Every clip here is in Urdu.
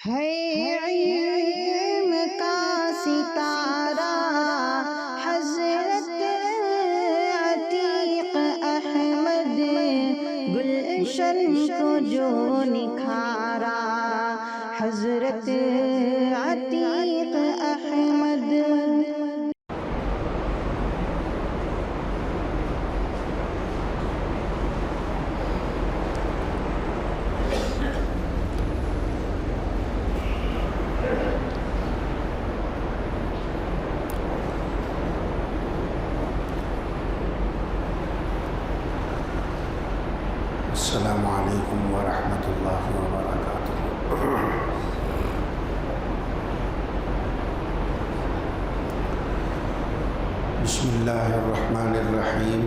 ہے علم کا ستارہ حضرت عتیق احمد، گلشن کو جو نکھارا حضرت عتیق احمد۔ السلام علیکم ورحمۃ اللہ وبرکاتہ۔ بسم اللہ الرحمن الرحیم۔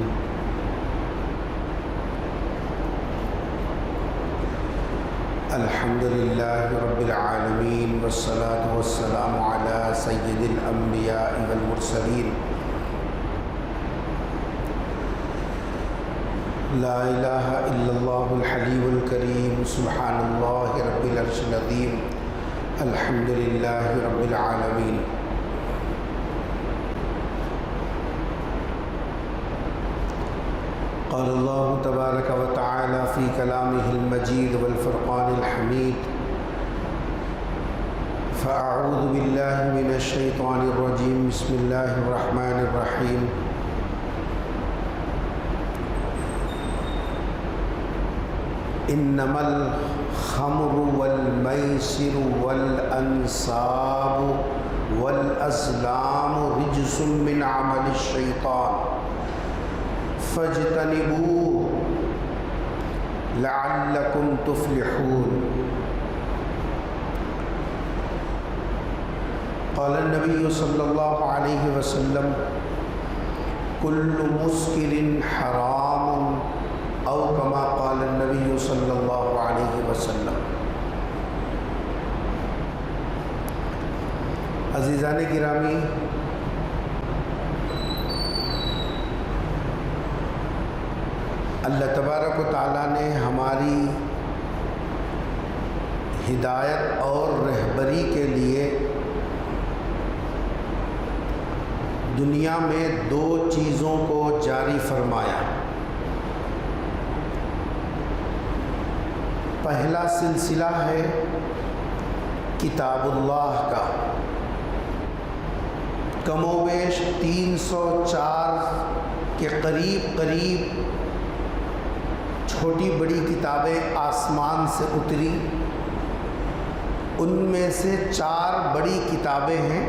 الحمد للہ رب العالمین والصلاة والسلام علی سید الانبیاء والمرسلین، لا الہ الا اللہ الحلیم الکریم، سبحان اللہ رب العرش العظیم، الحمد للہ رب العالمین۔ قال اللہ تبارک و تعالی فی کلامہ المجید والفرقان الحمید، فاعوذ باللہ من الشیطان الرجیم، بسم اللہ الرحمن الرحیم۔ انما الخمر والمیسر والانصاب والازلام رجس من عمل الشیطان فاجتنبوه لعلکم تفلحون۔ قال النبی صلی اللہ علیہ وسلم کل مسکر حرام، او کما قال النبی صلی اللہ علیہ وسلم۔ عزیزان گرامی، اللہ تبارک و تعالیٰ نے ہماری ہدایت اور رہبری کے لیے دنیا میں دو چیزوں کو جاری فرمایا۔ پہلا سلسلہ ہے کتاب اللہ کا، کم و بیش 304 کے قریب چھوٹی بڑی کتابیں آسمان سے اتری۔ ان میں سے 4 بڑی کتابیں ہیں،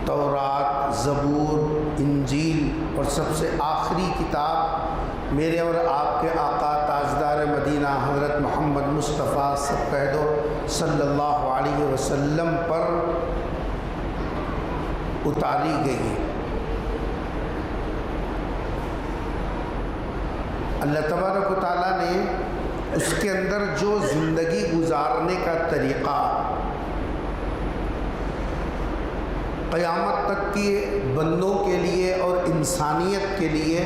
تورات، زبور، انجیل، اور سب سے آخری کتاب میرے اور آپ کے آقا تاجدار مدینہ حضرت محمد مصطفیٰ سب کہہ دو صلی اللہ علیہ وسلم پر اتاری گئی۔ اللہ تبارک و تعالیٰ نے اس کے اندر جو زندگی گزارنے کا طریقہ، قیامت تک کے بندوں کے لیے اور انسانیت کے لیے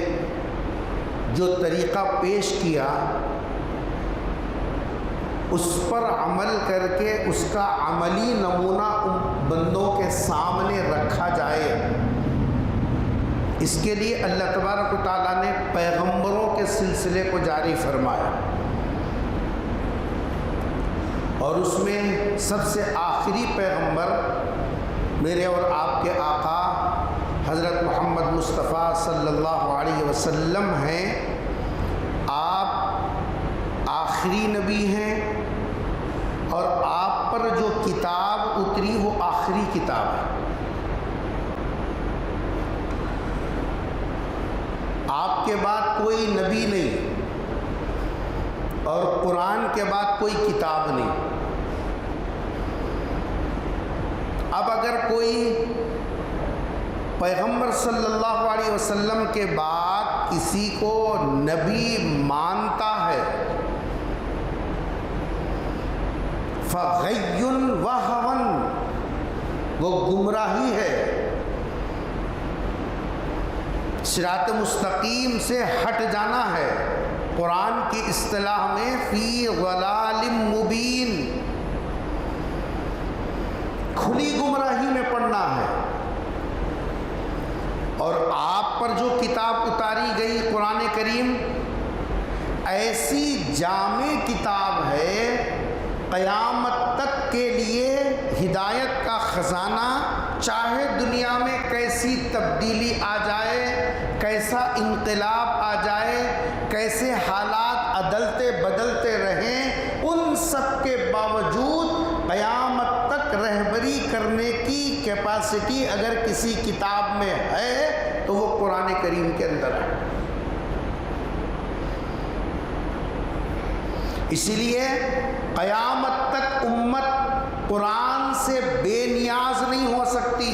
جو طریقہ پیش کیا، اس پر عمل کر کے اس کا عملی نمونہ بندوں کے سامنے رکھا جائے، اس کے لیے اللہ تبارک و تعالیٰ نے پیغمبروں کے سلسلے کو جاری فرمایا۔ اور اس میں سب سے آخری پیغمبر میرے اور آپ کے آقا حضرت محمد مصطفیٰ صلی اللہ علیہ وسلم ہیں۔ آپ آخری نبی ہیں، اور آپ پر جو کتاب اتری وہ آخری کتاب ہے۔ آپ کے بعد کوئی نبی نہیں، اور قرآن کے بعد کوئی کتاب نہیں۔ اب اگر کوئی پیغمبر صلی اللہ علیہ وسلم کے بعد کسی کو نبی مانتا ہے، فغی وہون، وہ گمراہی ہے، صراط مستقیم سے ہٹ جانا ہے۔ قرآن کی اصطلاح میں فی ضلال مبین، کھلی گمراہی میں پڑنا ہے۔ اور آپ پر جو کتاب اتاری گئی قرآن کریم ایسی جامع کتاب ہے، قیامت تک کے لیے ہدایت کا خزانہ، چاہے دنیا میں کیسی تبدیلی آ جائے، کیسا انقلاب آ جائے، کیسے حالات عدلتے بدلتے رہیں، ان سب کے باوجود قیامت تک رہبری کرنے کی کیپیسٹی اگر کسی کتاب میں ہے تو وہ قرآن کریم کے اندر ہے۔ اسی لیے قیامت تک امت قرآن سے بے نیاز نہیں ہو سکتی۔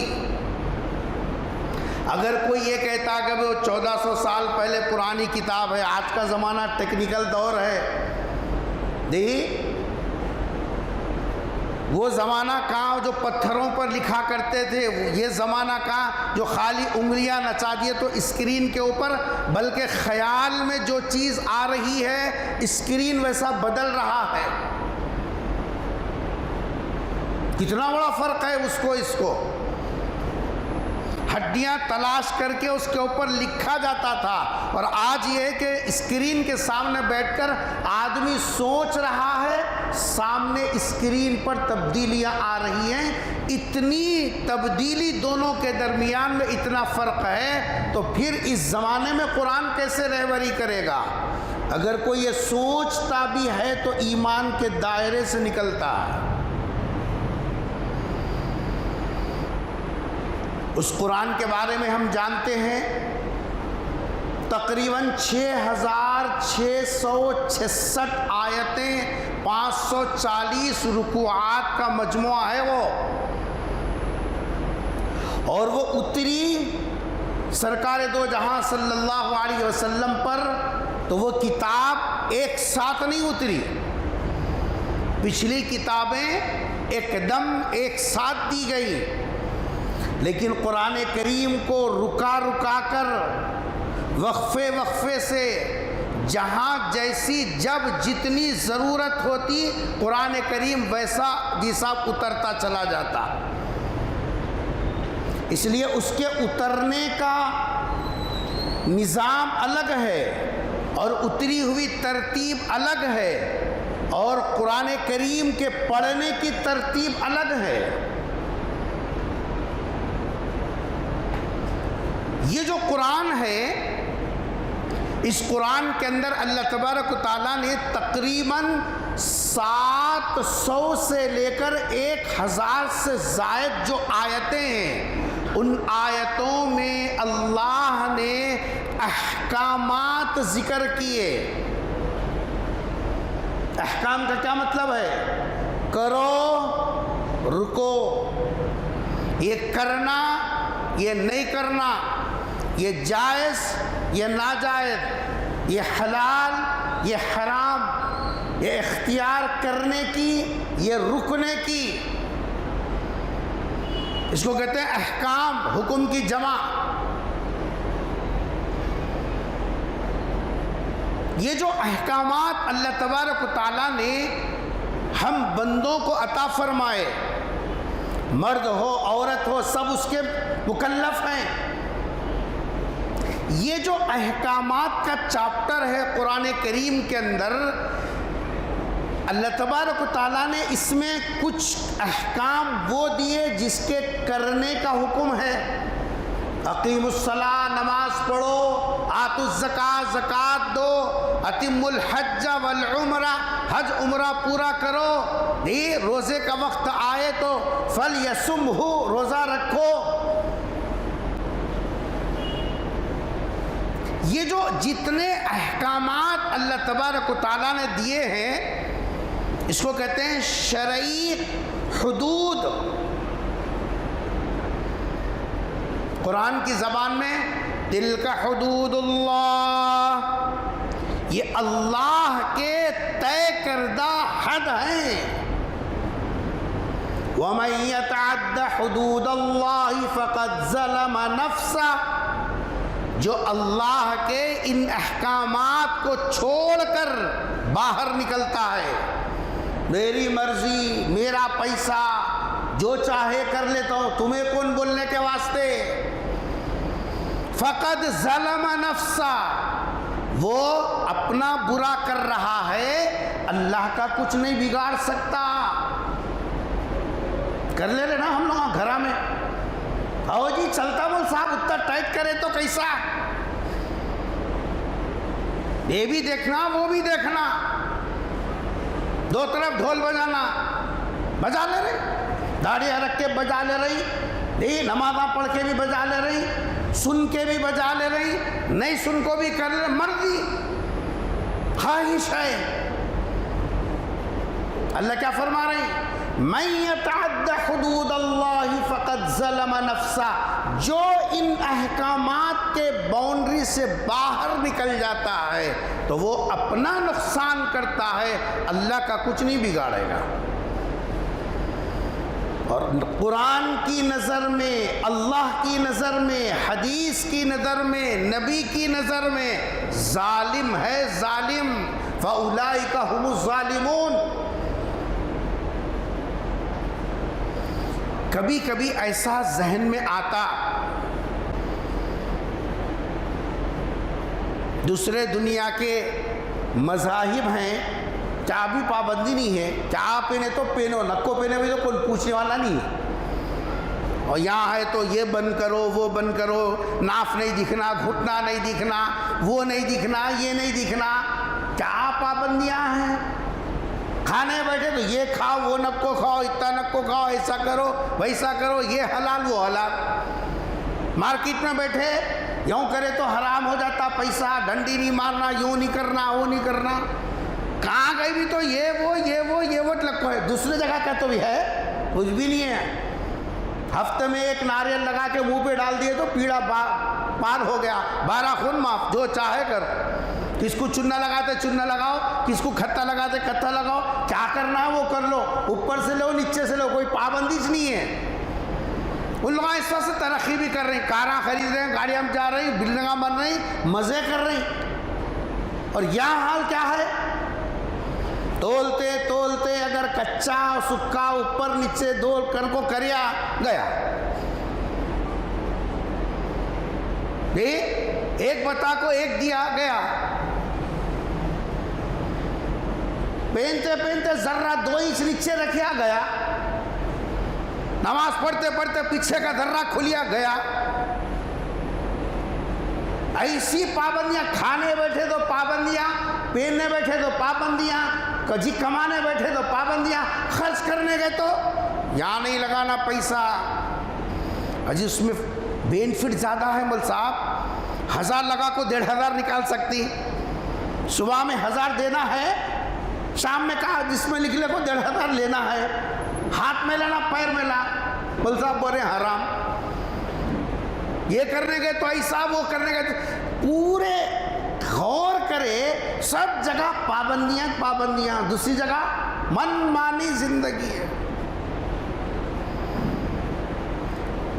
اگر کوئی یہ کہتا کہ وہ 1400 سال پہلے پرانی کتاب ہے، آج کا زمانہ ٹیکنیکل دور ہے، دیکھیے وہ زمانہ کہاں جو پتھروں پر لکھا کرتے تھے، یہ زمانہ کہاں جو خالی انگلیاں نچا دیے تو اسکرین کے اوپر، بلکہ خیال میں جو چیز آ رہی ہے اسکرین ویسا بدل رہا ہے۔ کتنا بڑا فرق ہے اس کو ہڈیاں تلاش کر کے اس کے اوپر لکھا جاتا تھا، اور آج یہ ہے کہ اسکرین کے سامنے بیٹھ کر آدمی سوچ رہا ہے، سامنے اسکرین پر تبدیلیاں آ رہی ہیں۔ اتنی تبدیلی دونوں کے درمیان میں اتنا فرق ہے، تو پھر اس زمانے میں قرآن کیسے رہبری کرے گا؟ اگر کوئی یہ سوچتا بھی ہے تو ایمان کے دائرے سے نکلتا ہے۔ اس قرآن کے بارے میں ہم جانتے ہیں تقریباً 6666 آیتیں، 540 رکوعات کا مجموعہ ہے وہ، اور وہ اتری سرکار دو جہاں صلی اللہ علیہ وسلم پر، تو وہ کتاب ایک ساتھ نہیں اتری، پچھلی کتابیں ایک دم ایک ساتھ دی گئی، لیکن قرآن کریم کو رکا رکا کر وقفے وقفے سے جہاں جیسی جب جتنی ضرورت ہوتی قرآن کریم ویسا جیسا اترتا چلا جاتا۔ اس لیے اس کے اترنے کا نظام الگ ہے اور اتری ہوئی ترتیب الگ ہے، اور قرآن کریم کے پڑھنے کی ترتیب الگ ہے۔ یہ جو قرآن ہے، اس قرآن کے اندر اللہ تبارک و تعالیٰ نے تقریباً 700 سے لے کر 1000 سے زائد جو آیتیں ہیں، ان آیتوں میں اللہ نے احکامات ذکر کیے۔ احکام کا کیا مطلب ہے؟ کرو، رکو، یہ کرنا، یہ نہیں کرنا، یہ جائز، یہ ناجائز، یہ حلال، یہ حرام، یہ اختیار کرنے کی، یہ رکنے کی، اس کو کہتے ہیں احکام، حکم کی جمع۔ یہ جو احکامات اللہ تبارک و تعالیٰ نے ہم بندوں کو عطا فرمائے، مرد ہو عورت ہو سب اس کے مکلف ہیں۔ یہ جو احکامات کا چاپٹر ہے قرآن کریم کے اندر، اللہ تبارک و تعالیٰ نے اس میں کچھ احکام وہ دیے جس کے کرنے کا حکم ہے۔ اقیم الصلاۃ، نماز پڑھو، آتوا الزکاۃ، زکوٰۃ دو، اتم الحج والعمرہ، حج عمرہ پورا کرو، روزے کا وقت آئے تو فلیصمہ، روزہ رکھو۔ یہ جو جتنے احکامات اللہ تبارک و تعالیٰ نے دیے ہیں، اس کو کہتے ہیں شرعی حدود۔ قرآن کی زبان میں تلک حدود اللہ، یہ اللہ کے طے کردہ حد ہیں۔ وَمَن يَتَعَدَّ حُدُودَ اللَّهِ فَقَدْ ظَلَمَ نَفْسَهُ، جو اللہ کے ان احکامات کو چھوڑ کر باہر نکلتا ہے، میری مرضی، میرا پیسہ، جو چاہے کر لیتا ہوں، تمہیں کون بولنے کے واسطے؟ فقد ظلم نفسا، وہ اپنا برا کر رہا ہے، اللہ کا کچھ نہیں بگاڑ سکتا۔ کر لے رہے نا ہم لوگ گھرا میں، آؤ جی چلتا بول صاحب اتنا ٹائٹ کرے تو کیسا، یہ بھی دیکھنا وہ بھی دیکھنا، دو طرف ڈھول بجانا، بجا لے رہی، داڑھی رکھ کے بجا لے رہی، نمازاں پڑھ کے بھی بجا لے رہی، سن کے بھی بجا لے رہی، نہیں سن کو بھی کر لے، مرضی خواہش ہے۔ اللہ کیا فرما رہے ہیں؟ من یتعد حدود اللہ فقد ظلم نفسہ، جو ان احکامات کے باؤنڈری سے باہر نکل جاتا ہے تو وہ اپنا نقصان کرتا ہے، اللہ کا کچھ نہیں بگاڑے گا۔ اور قرآن کی نظر میں، اللہ کی نظر میں، حدیث کی نظر میں، نبی کی نظر میں ظالم ہے ظالم، فَأُولَئِكَ هُمُ الظَّالِمُونَ۔ کبھی کبھی ایسا ذہن میں آتا، دوسرے دنیا کے مذاہب ہیں، چاہ بھی پابندی نہیں ہے، چاہ پینے تو پینو، نکو پینے بھی تو کوئی پوچھنے والا نہیں ہے، اور یہاں ہے تو یہ بند کرو وہ بند کرو، ناف نہیں دکھنا، گھٹنا نہیں دکھنا، وہ نہیں دکھنا، یہ نہیں دکھنا، کیا پابندیاں ہیں۔ کھانے بیٹھے تو یہ کھاؤ وہ نکو کھاؤ، اتنا نکو کھاؤ، ایسا کرو ویسا کرو، یہ حلال وہ حلال۔ مارکیٹ میں بیٹھے یوں کرے تو حرام ہو جاتا پیسہ، ڈنڈی نہیں مارنا، یوں نہیں کرنا، وہ نہیں کرنا، کہاں گئی بھی تو یہ وہ لگتا ہے۔ دوسری جگہ کا تو بھی ہے، کچھ بھی نہیں ہے، ہفتے میں ایک ناریل لگا کے منہ پہ ڈال دیے تو پیڑا پار ہو گیا، 12 خون معاف، جو چاہے کر۔ کس کو چننا لگاتے چننا لگاؤ، کس کو کھتا لگاتے کھتا لگاؤ، کیا کرنا ہے وہ کر لو، اوپر سے لو نیچے سے لو، کوئی پابندی نہیں ہے۔ ان لوگ اس وقت سے ترقی بھی کر رہے ہیں، کاراں خرید رہے ہیں، گاڑیاں جا رہی، بلڈنگاں بن رہی، مزے کر رہی، اور یہاں حال کیا ہے؟ تولتے تولتے اگر کچا سکا اوپر نیچے دول کر کو کریا گیا، ایک بتا کو ایک دیا گیا، پہنتے پہنتے ذرہ 2 انچ نیچے رکھیا گیا، نماز پڑھتے پڑھتے پیچھے کا ذرہ کھلیا گیا۔ ایسی پابندیاں، کھانے بیٹھے تو پابندیاں، پہننے بیٹھے تو پابندیاں، کجی کمانے بیٹھے تو پابندیاں، خرچ کرنے گئے تو یہاں نہیں لگانا پیسہ، اجی اس میں بینفٹ زیادہ ہے، مول صاحب 1000 لگا کو 1500 نکال سکتی، صبح میں 1000 دینا ہے، شام میں کہا جس میں لکھ لے کو 1500 لینا ہے، ہاتھ میں لینا پیر میں لا، مول صاحب بولے حرام، یہ کرنے گئے تو ایسا، وہ کرنے گئے تو پورے غور کرے، سب جگہ پابندیاں پابندیاں، دوسری جگہ من مانی زندگی ہے۔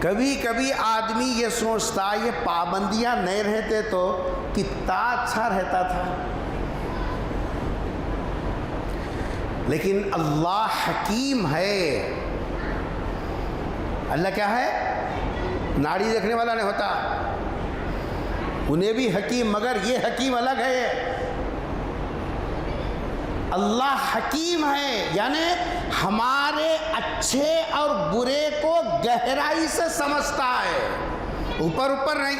کبھی کبھی آدمی یہ سوچتا یہ پابندیاں نہیں رہتے تو کتنا اچھا رہتا تھا، لیکن اللہ حکیم ہے۔ اللہ کیا ہے؟ ناڑی دیکھنے والا نہیں ہوتا، انہیں بھی حکیم، مگر یہ حکیم الگ ہے۔ اللہ حکیم ہے، یعنی ہمارے اچھے اور برے کو گہرائی سے سمجھتا ہے، اوپر اوپر نہیں۔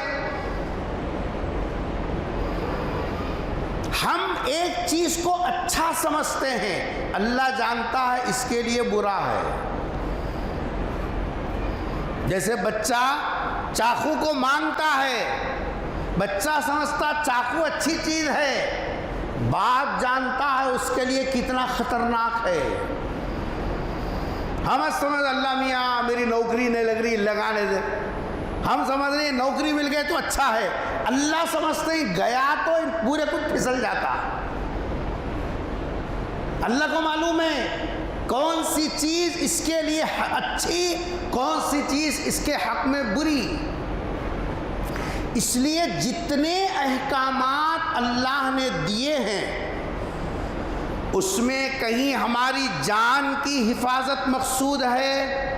ہم ایک چیز کو اچھا سمجھتے ہیں، اللہ جانتا ہے اس کے لیے برا ہے۔ جیسے بچہ چاقو کو مانگتا ہے، بچہ سمجھتا چاقو اچھی چیز ہے، باپ جانتا ہے اس کے لیے کتنا خطرناک ہے۔ ہم سمجھ اللہ میاں میری نوکری نہیں لگ رہی لگانے دے، ہم سمجھ رہے ہیں نوکری مل گئے تو اچھا ہے، اللہ سمجھتے ہیں گیا تو پورے کچھ پھسل جاتا۔ اللہ کو معلوم ہے کون سی چیز اس کے لیے اچھی، کون سی چیز اس کے حق میں بری۔ اس لیے جتنے احکامات اللہ نے دیے ہیں اس میں کہیں ہماری جان کی حفاظت مقصود ہے،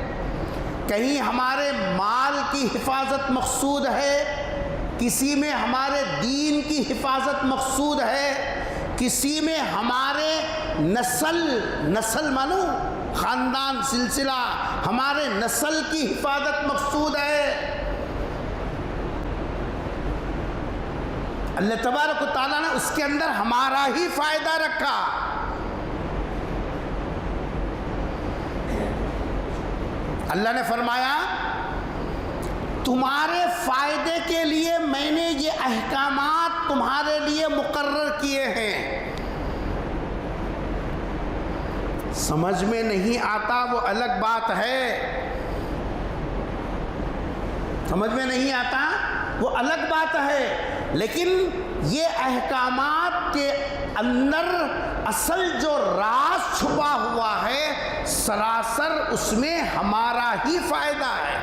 کہیں ہمارے مال کی حفاظت مقصود ہے، کسی میں ہمارے دین کی حفاظت مقصود ہے، کسی میں ہمارے نسل مانو خاندان سلسلہ ہمارے نسل کی حفاظت مقصود ہے۔ اللہ تبارک و تعالیٰ نے اس کے اندر ہمارا ہی فائدہ رکھا۔ اللہ نے فرمایا تمہارے فائدے کے لیے میں نے یہ احکامات تمہارے لیے مقرر کیے ہیں، سمجھ میں نہیں آتا وہ الگ بات ہے، سمجھ میں نہیں آتا وہ الگ بات ہے، لیکن یہ احکامات کے اندر اصل جو راز چھپا ہوا ہے سراسر اس میں ہمارا ہی فائدہ ہے۔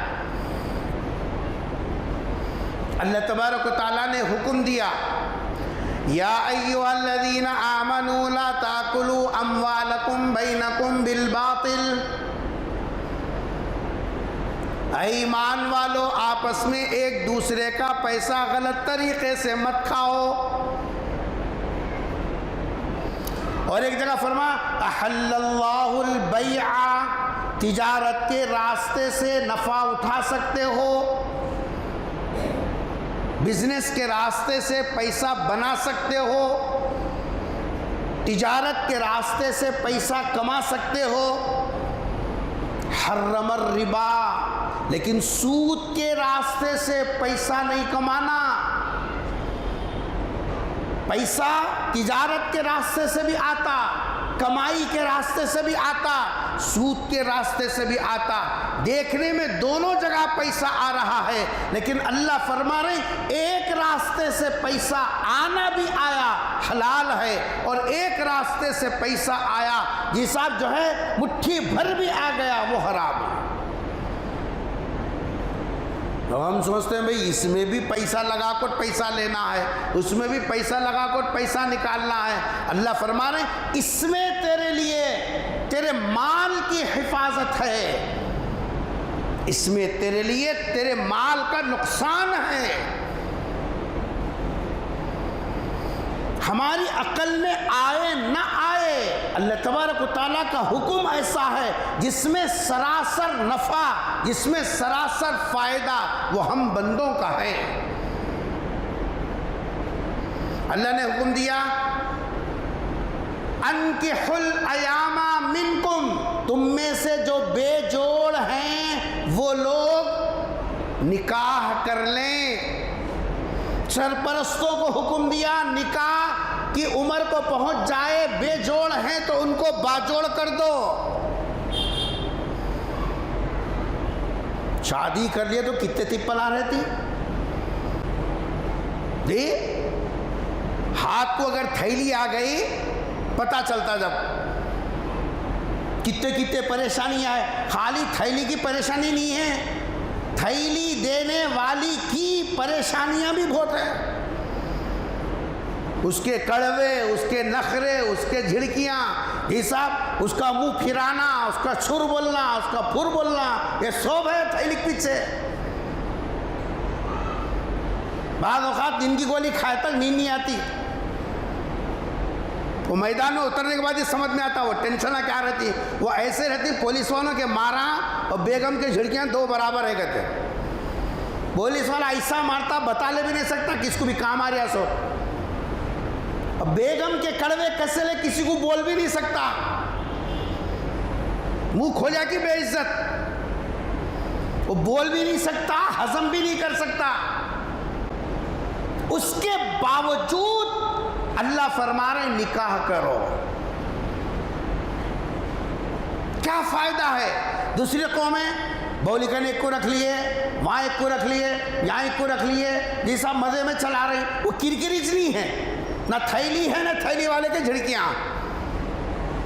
اللہ تبارک و تعالیٰ نے حکم دیا یا ایھا الذین آمنوا لا تاکلوا اموالکم بینکم بالباطل، اے ایمان والو آپس میں ایک دوسرے کا پیسہ غلط طریقے سے مت کھاؤ۔ اور ایک جگہ فرما احل اللہ البیع، تجارت کے راستے سے نفع اٹھا سکتے ہو، بزنس کے راستے سے پیسہ بنا سکتے ہو، تجارت کے راستے سے پیسہ کما سکتے ہو۔ حرم الربا، لیکن سود کے راستے سے پیسہ نہیں کمانا۔ پیسہ تجارت کے راستے سے بھی آتا، کمائی کے راستے سے بھی آتا، سود کے راستے سے بھی آتا، دیکھنے میں دونوں جگہ پیسہ آ رہا ہے، لیکن اللہ فرما رہے ایک راستے سے پیسہ آنا بھی آیا حلال ہے، اور ایک راستے سے پیسہ آیا جس آپ جو ہے مٹھی بھر بھی آ گیا وہ حرام ہے۔ تو ہم سوچتے ہیں بھئی اس میں بھی پیسہ لگا کر پیسہ لینا ہے، اس میں بھی پیسہ لگا کر پیسہ نکالنا ہے۔ اللہ فرما رہے ہیں اس میں تیرے لیے تیرے مال کی حفاظت ہے، اس میں تیرے لیے تیرے مال کا نقصان ہے۔ ہماری عقل میں آئے نہ آئے، اللہ تبارک و تعالیٰ کا حکم ایسا ہے جس میں سراسر نفع، جس میں سراسر فائدہ وہ ہم بندوں کا ہے۔ اللہ نے حکم دیا انکحوا الایام منکم، تم میں سے جو بے جوڑ ہیں وہ لوگ نکاح کر لیں۔ سرپرستوں کو حکم دیا نکاح کی عمر کو پہنچ جائے، بے جوڑ ہیں تو ان کو باجوڑ کر دو۔ شادی کر لیے تو کتنے تپل آ رہتی جی، ہاتھ کو اگر تھیلی آ گئی پتہ چلتا جب کتنے پریشانی آئے۔ خالی تھیلی کی پریشانی نہیں ہے، تھیلی دینے والی کی پریشانیاں بھی بہت ہیں، اس کے کڑوے، اس کے نخرے، اس کے جھڑکیاں، یہ سب، اس کا منہ پھرانا، اس کا چھر بولنا، اس کا پھر بولنا، یہ سب ہے تھیلی کے پیچھے۔ بعض اوقات دن کی گولی کھائے تک نیند نہیں آتی، وہ میدان میں اترنے کے بعد یہ سمجھ میں آتا وہ ٹینشنہ کیا رہتی، وہ ایسے رہتی پولیس والوں کے مارا اور بیگم کے جھڑکیاں دو برابر ہے کہتے۔ پولیس والا ایسا مارتا بتا لے بھی نہیں سکتا کس کو بھی کام آ رہا سو، اور بیگم کے کڑوے کسے لے کسی کو بول بھی نہیں سکتا، منہ کھولا کی بے عزت، وہ بول بھی نہیں سکتا، ہضم بھی نہیں کر سکتا۔ اس کے باوجود اللہ فرما رہے نکاح کرو، کیا فائدہ ہے؟ دوسری قومیں بولیکن ایک کو رکھ لیے، وہاں ایک کو رکھ لیے، یہاں ایک کو رکھ لیے، جیسا مزے میں چلا رہے، وہ کرکریچ نہیں ہے، نہ تھیلی ہے نہ تھیلی والے کے جھڑکیاں،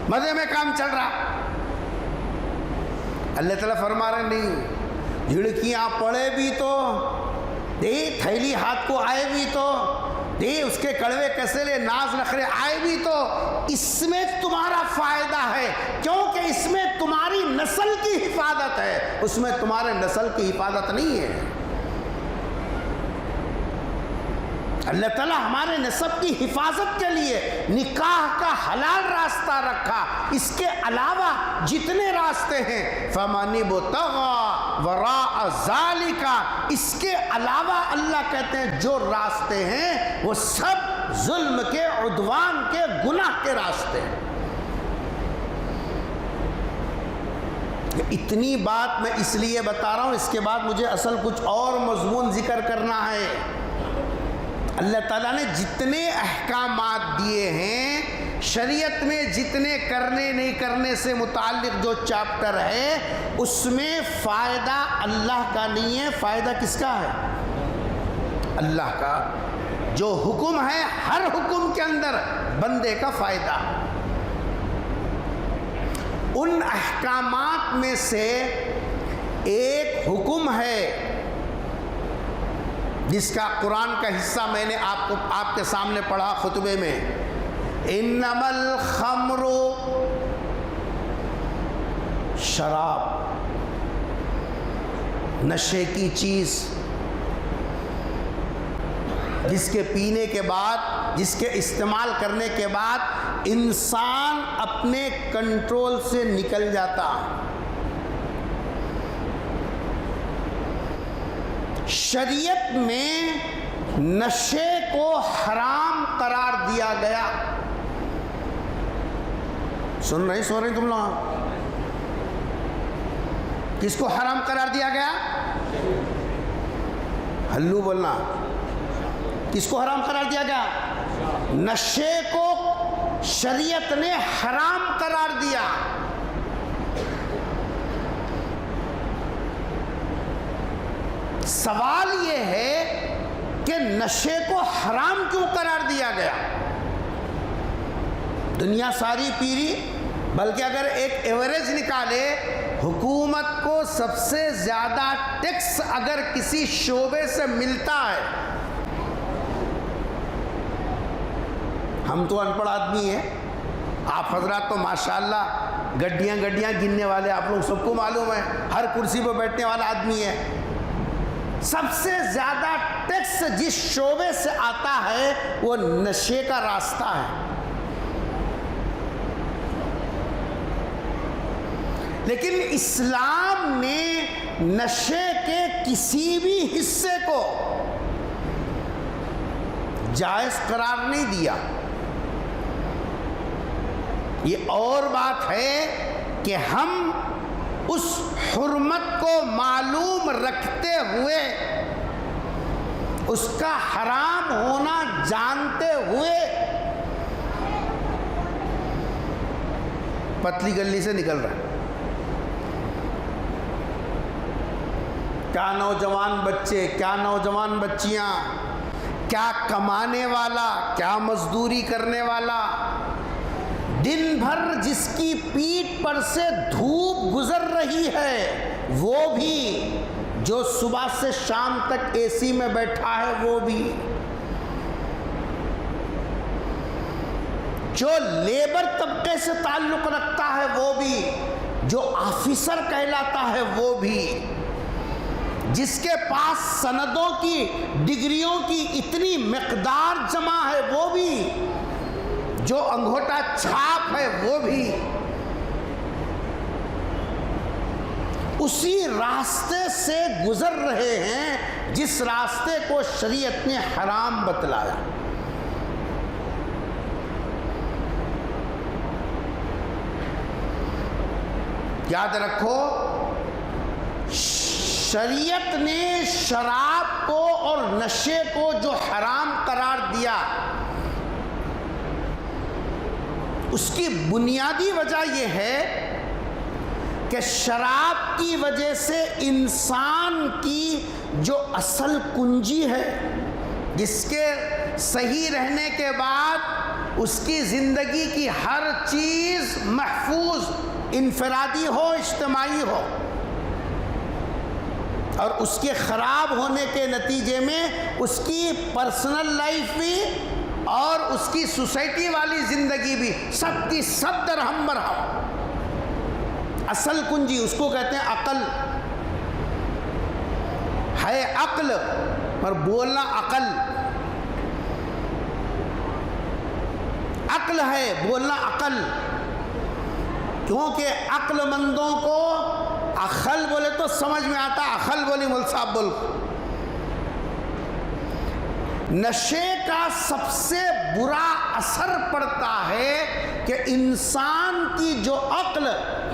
مزے میں کام چل رہا۔ اللہ تعالیٰ فرما رہے نہیں، جھڑکیاں پڑے بھی تو تھیلی ہاتھ کو آئے بھی تو اس کے کڑوے کسلے ناز نخرے آئے بھی تو اس میں تمہارا فائدہ ہے، کیونکہ اس میں تمہاری نسل کی حفاظت ہے، اس میں تمہارے نسل کی حفاظت نہیں ہے۔ اللہ تعالیٰ ہمارے نسب کی حفاظت کے لیے نکاح کا حلال راستہ رکھا، اس کے علاوہ جتنے راستے ہیں فَمَنِ ابْتَغَىٰ وَرَاءَ ذَلِكَ، اس کے علاوہ اللہ کہتے ہیں جو راستے ہیں وہ سب ظلم کے، عدوان کے، گناہ کے راستے ہیں۔ اتنی بات میں اس لیے بتا رہا ہوں، اس کے بعد مجھے اصل کچھ اور مضمون ذکر کرنا ہے۔ اللہ تعالیٰ نے جتنے احکامات دیے ہیں شریعت میں، جتنے کرنے نہیں کرنے سے متعلق جو چیپٹر ہے، اس میں فائدہ اللہ کا نہیں ہے، فائدہ کس کا ہے؟ اللہ کا۔ جو حکم ہے ہر حکم کے اندر بندے کا فائدہ۔ ان احکامات میں سے ایک حکم ہے جس کا قرآن کا حصہ میں نے آپ کے سامنے پڑھا خطبے میں، انما الخمر، شراب، نشے کی چیز جس کے پینے کے بعد، جس کے استعمال کرنے کے بعد انسان اپنے کنٹرول سے نکل جاتا۔ شریعت میں نشے کو حرام قرار دیا گیا۔ سن رہی تم لوگ؟ کس کو حرام قرار دیا گیا؟ ہلو بولنا۔ کس کو حرام قرار دیا گیا؟ نشے کو شریعت نے حرام قرار دیا۔ سوال یہ ہے کہ نشے کو حرام کیوں قرار دیا گیا؟ دنیا ساری پیری، بلکہ اگر ایک ایوریج نکالے، حکومت کو سب سے زیادہ ٹیکس اگر کسی شعبے سے ملتا ہے، ہم تو ان پڑھ آدمی ہیں، آپ حضرات تو ماشاءاللہ گڈیاں گننے والے، آپ لوگ سب کو معلوم ہے، ہر کرسی پہ بیٹھنے والا آدمی ہے۔ سب سے زیادہ ٹیکس جس شعبے سے آتا ہے وہ نشے کا راستہ ہے۔ لیکن اسلام نے نشے کے کسی بھی حصے کو جائز قرار نہیں دیا۔ یہ اور بات ہے کہ ہم اس حرمت کو معلوم رکھتے ہوئے، اس کا حرام ہونا جانتے ہوئے پتلی گلی سے نکل رہے ہیں۔ کیا نوجوان بچے، کیا نوجوان بچیاں، کیا کمانے والا، کیا مزدوری کرنے والا، دن بھر جس کی پیٹھ پر سے دھوپ گزر رہی ہے وہ بھی، جو صبح سے شام تک اے سی میں بیٹھا ہے وہ بھی، جو لیبر طبقے سے تعلق رکھتا ہے وہ بھی، جو آفیسر کہلاتا ہے وہ بھی، جس کے پاس سندوں کی، ڈگریوں کی اتنی مقدار جمع ہے وہ بھی، جو انگوٹھا چھاپ ہے وہ بھی، اسی راستے سے گزر رہے ہیں جس راستے کو شریعت نے حرام بتلایا۔ یاد رکھو، شریعت نے شراب کو اور نشے کو جو حرام قرار دیا، اس کی بنیادی وجہ یہ ہے کہ شراب کی وجہ سے انسان کی جو اصل کنجی ہے، جس کے صحیح رہنے کے بعد اس کی زندگی کی ہر چیز محفوظ، انفرادی ہو اجتماعی ہو، اور اس کے خراب ہونے کے نتیجے میں اس کی پرسنل لائف بھی اور اس کی سوسائٹی والی زندگی بھی سب کی سب درہم برہم۔ اصل کنجی اس کو کہتے ہیں عقل، ہے عقل اور بولنا عقل، عقل ہے بولنا عقل، کیونکہ عقل مندوں کو عقل بولے تو سمجھ میں آتا، عقل بولی مول صاحب بول۔ نشے کا سب سے برا اثر پڑتا ہے کہ انسان کی جو عقل،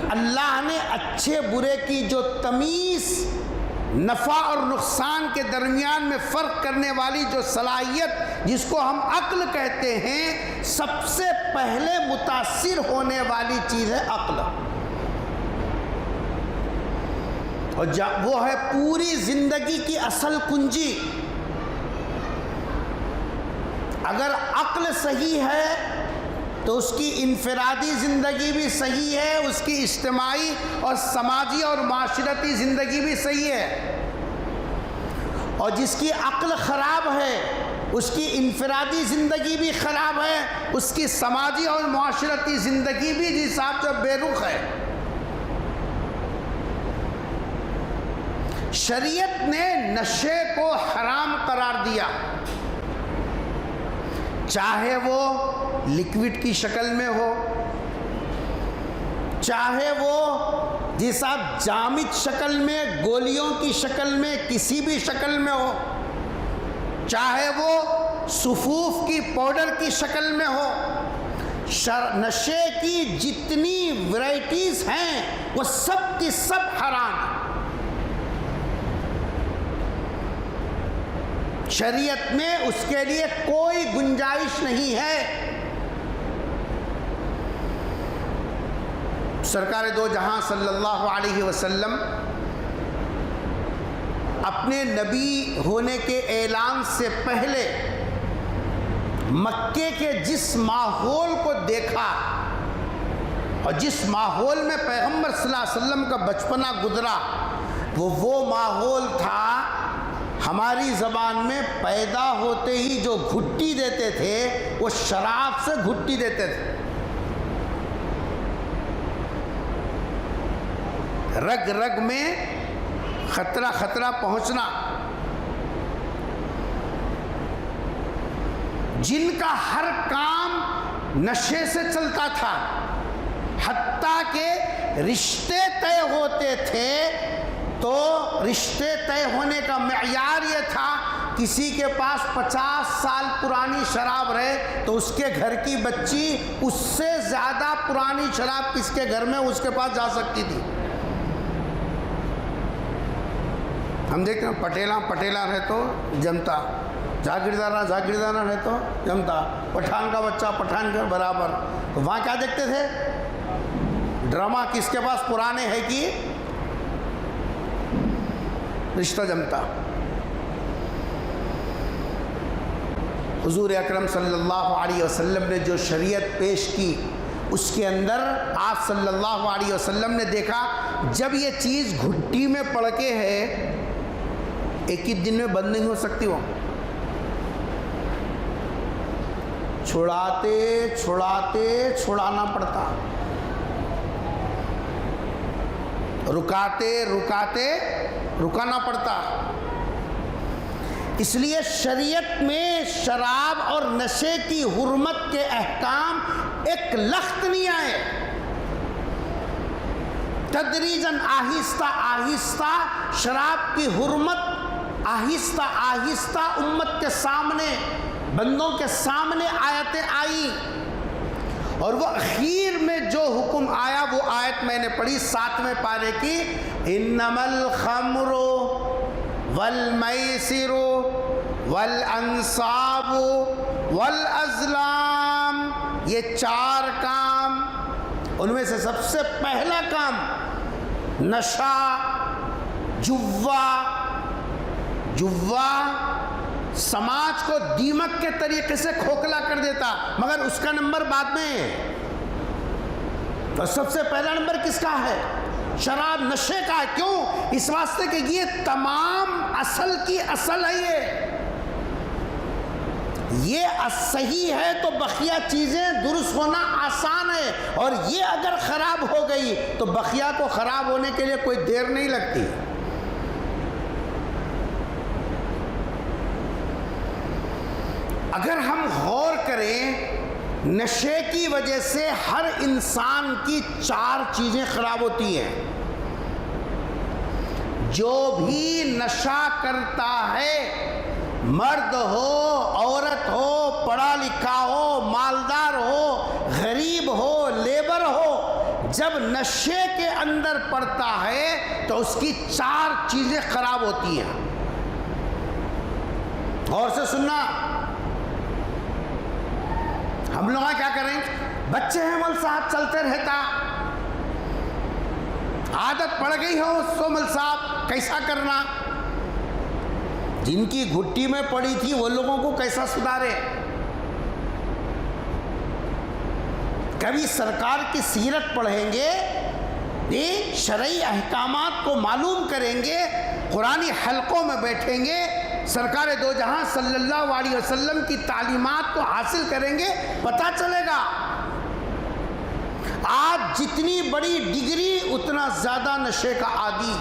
اللہ نے اچھے برے کی جو تمیز، نفع اور نقصان کے درمیان میں فرق کرنے والی جو صلاحیت جس کو ہم عقل کہتے ہیں، سب سے پہلے متاثر ہونے والی چیز ہے عقل، اور وہ ہے پوری زندگی کی اصل کنجی۔ اگر عقل صحیح ہے تو اس کی انفرادی زندگی بھی صحیح ہے، اس کی اجتماعی اور سماجی اور معاشرتی زندگی بھی صحیح ہے، اور جس کی عقل خراب ہے اس کی انفرادی زندگی بھی خراب ہے، اس کی سماجی اور معاشرتی زندگی بھی جس حساب سے بے رخ ہے۔ شریعت نے نشے کو حرام قرار دیا، چاہے وہ لکوڈ کی شکل میں ہو، چاہے وہ جس آپ جامد شکل میں، گولیوں کی شکل میں، کسی بھی شکل میں ہو، چاہے وہ صفوف کی پاؤڈر کی شکل میں ہو، نشے کی جتنی ورائٹیز ہیں وہ سب کی سب حرام ہیں۔ شریعت میں اس کے لیے کوئی گنجائش نہیں ہے۔ سرکار دو جہاں صلی اللہ علیہ وسلم اپنے نبی ہونے کے اعلان سے پہلے مکے کے جس ماحول کو دیکھا اور جس ماحول میں پیغمبر صلی اللہ علیہ وسلم کا بچپنا گزرا، وہ ماحول تھا، ہماری زبان میں پیدا ہوتے ہی جو گھٹی دیتے تھے وہ شراب سے گھٹی دیتے تھے، رگ رگ میں خطرہ پہنچنا، جن کا ہر کام نشے سے چلتا تھا، حتیٰ کہ رشتے طے ہوتے تھے تو رشتے طے ہونے کا معیار یہ تھا، کسی کے پاس 50 سال پرانی شراب رہے تو اس کے گھر کی بچی اس سے زیادہ پرانی شراب کس کے گھر میں اس کے پاس جا سکتی تھی۔ ہم دیکھتے ہیں پٹیلا رہے تو جمتا، جاگیردارہ رہے تو جمتا، پٹھان کا بچہ پٹھان کے برابر، تو وہاں کیا دیکھتے تھے؟ ڈرامہ کس کے پاس پرانے ہے کہ رشتہ جمتا۔ حضور اکرم صلی اللہ علیہ وسلم نے جو شریعت پیش کی، اس کے اندر آپ صلی اللہ علیہ وسلم نے دیکھا جب یہ چیز گھٹی میں پڑ کے ہے، ایک ہی دن میں بند نہیں ہو سکتی، وہ چھڑانا پڑتا، رکانا پڑتا۔ اس لیے شریعت میں شراب اور نشے کی حرمت کے احکام ایک لخت نہیں آئے، تدریجاً آہستہ شراب کی حرمت آہستہ امت کے سامنے، بندوں کے سامنے آیتیں آئی، اور وہ اخیر میں جو حکم آیا وہ آیت میں نے پڑھی 7ویں پارے کی، انما الخمر والمیسر والانصاب والازلام، یہ 4 کام، ان میں سے سب سے پہلا کام نشہ، جوا سماج کو دیمک کے طریقے سے کھوکھلا کر دیتا، مگر اس کا نمبر بعد میں ہے، تو سب سے پہلا نمبر کس کا ہے؟ شراب نشے کا ہے. کیوں؟ اس واسطے کہ یہ تمام اصل کی اصل ہے. یہ صحیح ہے تو بقیہ چیزیں درست ہونا آسان ہے، اور یہ اگر خراب ہو گئی تو بقیہ کو خراب ہونے کے لیے کوئی دیر نہیں لگتی. اگر ہم غور کریں، نشے کی وجہ سے ہر انسان کی 4 چیزیں خراب ہوتی ہیں. جو بھی نشہ کرتا ہے، مرد ہو، عورت ہو، پڑھا لکھا ہو، مالدار ہو، غریب ہو، لیبر ہو، جب نشے کے اندر پڑتا ہے تو اس کی 4 چیزیں خراب ہوتی ہیں. غور سے سننا. ہم لوگ کیا کریں؟ بچے ہیں مول صاحب، چلتے رہتا، عادت پڑ گئی ہو اس کو مول صاحب، کیسا کرنا؟ جن کی گھٹی میں پڑی تھی وہ لوگوں کو کیسا سدھارے؟ کبھی سرکار کی سیرت پڑھیں گے، شرعی احکامات کو معلوم کریں گے، قرآنی حلقوں میں بیٹھیں گے، سرکار دو جہاں صلی اللہ علیہ وسلم کی تعلیمات کو حاصل کریں گے، پتہ چلے گا. آج جتنی بڑی ڈگری اتنا زیادہ نشے کا عادی.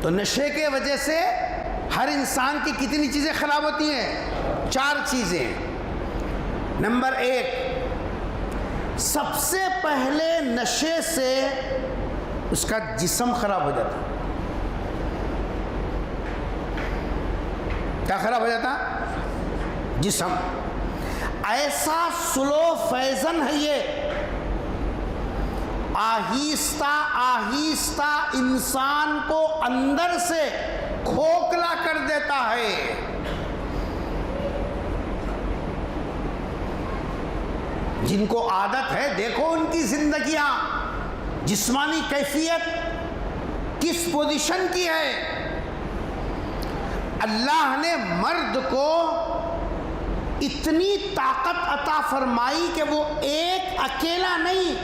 تو نشے کے وجہ سے ہر انسان کی کتنی چیزیں خراب ہوتی ہیں؟ 4 چیزیں. نمبر 1، سب سے پہلے نشے سے اس کا جسم خراب ہو جاتا. کیا خراب ہو جاتا؟ جسم. ایسا سلو فیضن ہے یہ، آہستہ آہستہ انسان کو اندر سے کھوکھلا کر دیتا ہے. جن کو عادت ہے، دیکھو ان کی زندگیاں، جسمانی کیفیت کس پوزیشن کی ہے. اللہ نے مرد کو اتنی طاقت عطا فرمائی کہ وہ ایک اکیلا نہیں،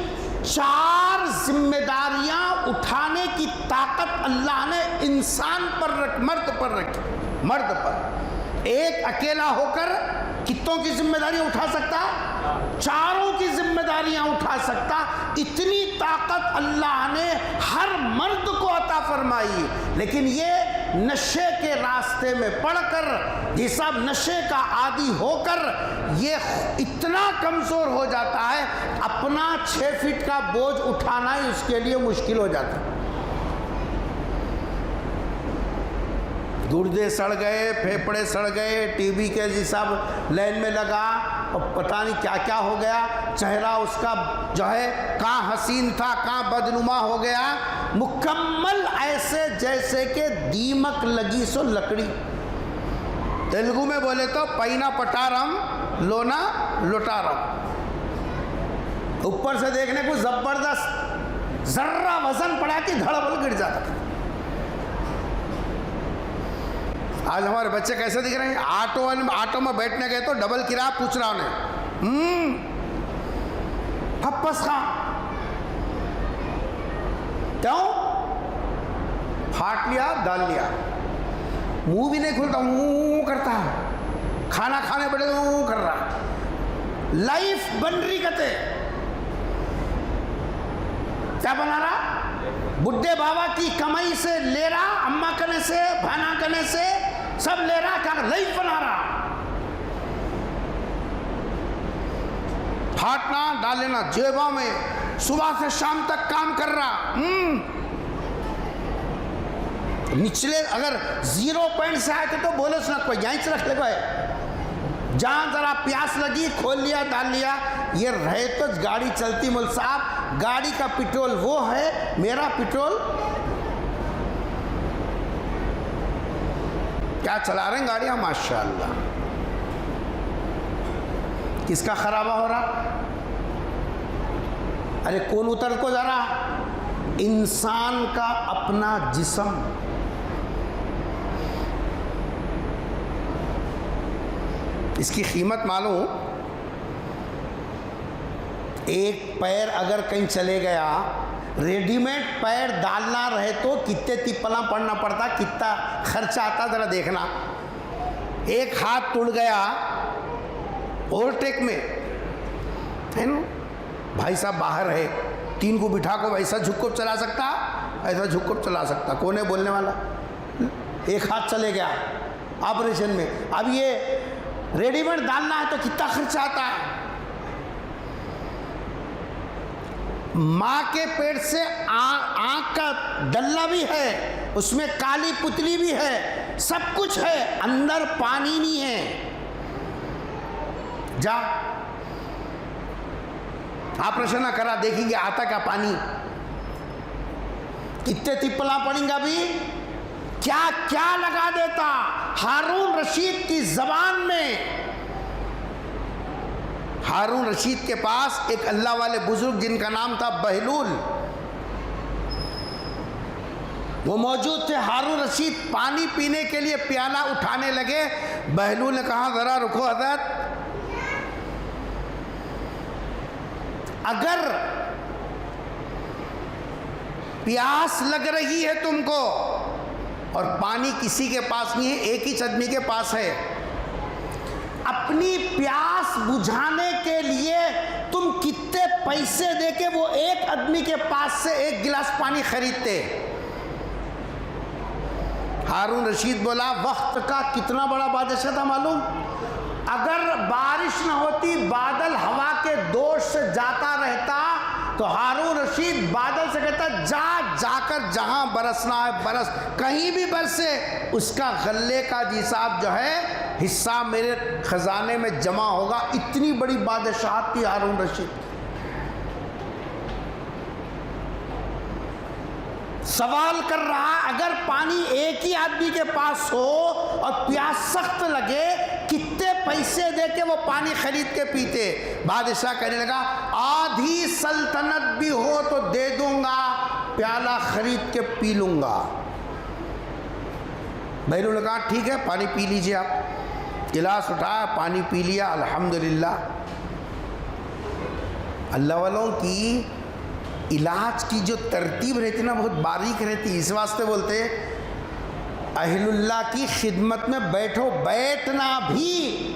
4 ذمہ داریاں اٹھانے کی طاقت اللہ نے انسان پر مرد پر رکھی. مرد پر ایک اکیلا ہو کر کتوں کی ذمہ داریاں اٹھا سکتا؟ 4 کی ذمہ داریاں اٹھا سکتا. اتنی طاقت اللہ نے ہر مرد کو عطا فرمائی. لیکن یہ نشے کے راستے میں پڑ کر، جس اب نشے کا عادی ہو کر یہ اتنا کمزور ہو جاتا ہے، اپنا 6 فٹ کا بوجھ اٹھانا ہی اس کے لیے مشکل ہو جاتا ہے. گردے سڑ گئے، پھیپھڑے سڑ گئے، ٹی بی کے حساب لائن میں لگا، اور پتہ نہیں کیا کیا ہو گیا. چہرہ اس کا جو ہے کہاں حسین تھا کہاں بدنما ہو گیا، مکمل ایسے جیسے کہ دیمک لگی سو لکڑی. تیلگو میں بولے تو پینا پٹارم لونا لوٹارم. اوپر سے دیکھنے کو زبردست، ذرہ وزن پڑا کہ دھڑبل گر جاتا. آج ہمارے بچے کیسے دکھ رہے ہیں؟ آٹو میں بیٹھنے گئے تو ڈبل کرایہ پوچھ رہا انہیں، پھپس خاں. کیوں؟ پھاٹ لیا، ڈال لیا، منہ بھی نہیں کھلتا، کرتا ہے. کھانا کھانے بیٹھے تو کر رہا. لائف بن رہی کہتے کیا بنا رہا؟ بڈھے بابا کی کمائی سے لے رہا، اماں کنے سے، بھانا کنے سے سب لے رہا، کیا لائف بنا رہا. پھاٹنا، ڈال لینا جیبوں میں، صبح سے شام تک کام کر رہا. نچلے اگر 0 پوائنٹ سے آئے تھے تو بولے اس نے کوئی یہیں سے رکھ لے گا، جہاں ذرا پیاس لگی کھول لیا، ڈال لیا. یہ رہے تو گاڑی چلتی مول صاحب، گاڑی کا پٹرول وہ ہے، میرا پٹرول کیا چلا رہے ہیں گاڑیاں ماشاءاللہ. کس کا خرابہ ہو رہا؟ ارے کون اتر کو جا رہا؟ انسان کا اپنا جسم. اس کی قیمت معلوم، ایک پیر اگر کہیں چلے گیا، ریڈی میڈ پیر ڈالنا رہے تو کتنے تپلا پڑنا پڑتا، کتنا خرچہ آتا ذرا دیکھنا۔ ایک ہاتھ ٹوٹ گیا اوورٹیک میں، ہے نا، بھائی صاحب باہر ہے، 3 کو بٹھا کو ایسا جھک کو چلا سکتا، ایسا جھک کو چلا سکتا، کون ہے بولنے والا؟ ایک ہاتھ چلے گیا آپریشن میں، اب یہ ریڈی میڈ ڈالنا ہے تو کتنا خرچہ آتا ہے۔ ماں کے پیٹ سے آنکھ کا ڈلہ بھی ہے، اس میں کالی پتلی بھی ہے، سب کچھ ہے، اندر پانی نہیں ہے۔ جا آپریشن نہ کرا، دیکھیں گے آتا کیا پانی، کتنے تپلا پڑیں گا بھی، کیا کیا لگا دیتا۔ ہارون رشید کی زبان میں، ہارون رشید کے پاس ایک اللہ والے بزرگ جن کا نام تھا بہلول، وہ موجود تھے۔ ہارون رشید پانی پینے کے لیے پیالہ اٹھانے لگے، بہلول نے کہا ذرا رکو حضرت، اگر پیاس لگ رہی ہے تم کو اور پانی کسی کے پاس نہیں ہے، ایک ہی آدمی کے پاس ہے، اپنی پیاس بجھانے کے لیے تم کتنے پیسے دے کے وہ ایک آدمی کے پاس سے 1 گلاس پانی خریدتے؟ ہارون رشید بولا وقت کا کتنا بڑا بادشاہ تھا معلوم، اگر بارش نہ ہوتی، بادل ہوا کے دوش سے جاتا رہتا تو ہارون رشید بادل سے کہتا جا کر جہاں برسنا ہے برس، کہیں بھی برسے، اس کا غلے کا حساب جو ہے حصہ میرے خزانے میں جمع ہوگا۔ اتنی بڑی بادشاہت تھی ہارون رشید۔ سوال کر رہا اگر پانی ایک ہی آدمی کے پاس ہو اور پیاس سخت لگے، کتنے پیسے دے کے وہ پانی خرید کے پیتے؟ بادشاہ کہنے لگا آدھی سلطنت بھی ہو تو دے دوں گا، پیالہ خرید کے پی لوں گا۔ بہلول نے کہا ٹھیک ہے پانی پی لیجئے، آپ گلاس اٹھایا، پانی پی لیا، الحمدللہ۔ اللہ والوں کی علاج کی جو ترتیب رہتی نا بہت باریک رہتی، اس واسطے بولتے اہل اللہ کی خدمت میں بیٹھو، بیٹھنا بھی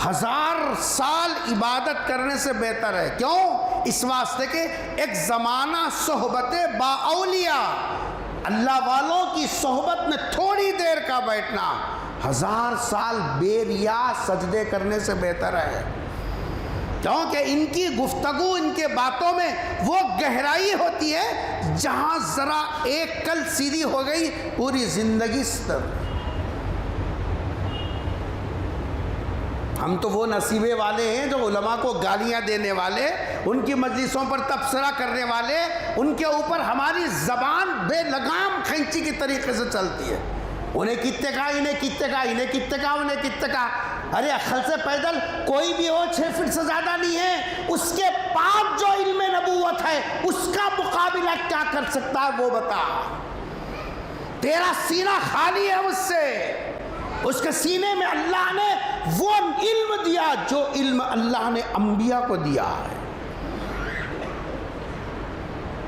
1000 سال عبادت کرنے سے بہتر ہے۔ کیوں؟ اس واسطے کہ ایک زمانہ صحبت با اولیاء، اللہ والوں کی صحبت میں تھوڑی دیر کا بیٹھنا 1000 سال بے ریا سجدے کرنے سے بہتر ہے، کیونکہ ان کی گفتگو، ان کے باتوں میں وہ گہرائی ہوتی ہے جہاں ذرا ایک کل سیدھی ہو گئی پوری زندگی ستر۔ ہم تو وہ نصیبے والے ہیں جو علماء کو گالیاں دینے والے، ان کی مجلسوں پر تبصرہ کرنے والے، ان کے اوپر ہماری زبان بے لگام کھینچی کی طریقے سے چلتی ہے۔ انہیں کتنے کہا، انہیں کتنے کہا، انہیں کتنے کہا، انہیں کتنے کہا۔ ارے عقل سے پیدل کوئی بھی ہو 6 فٹ سے زیادہ نہیں ہے، اس کے پاس جو علم نبوت ہے اس کا مقابلہ کیا کر سکتا ہے وہ بتا۔ تیرا سینہ خالی ہے اس سے، اس کے سینے میں اللہ نے وہ علم دیا جو علم اللہ نے انبیاء کو دیا ہے۔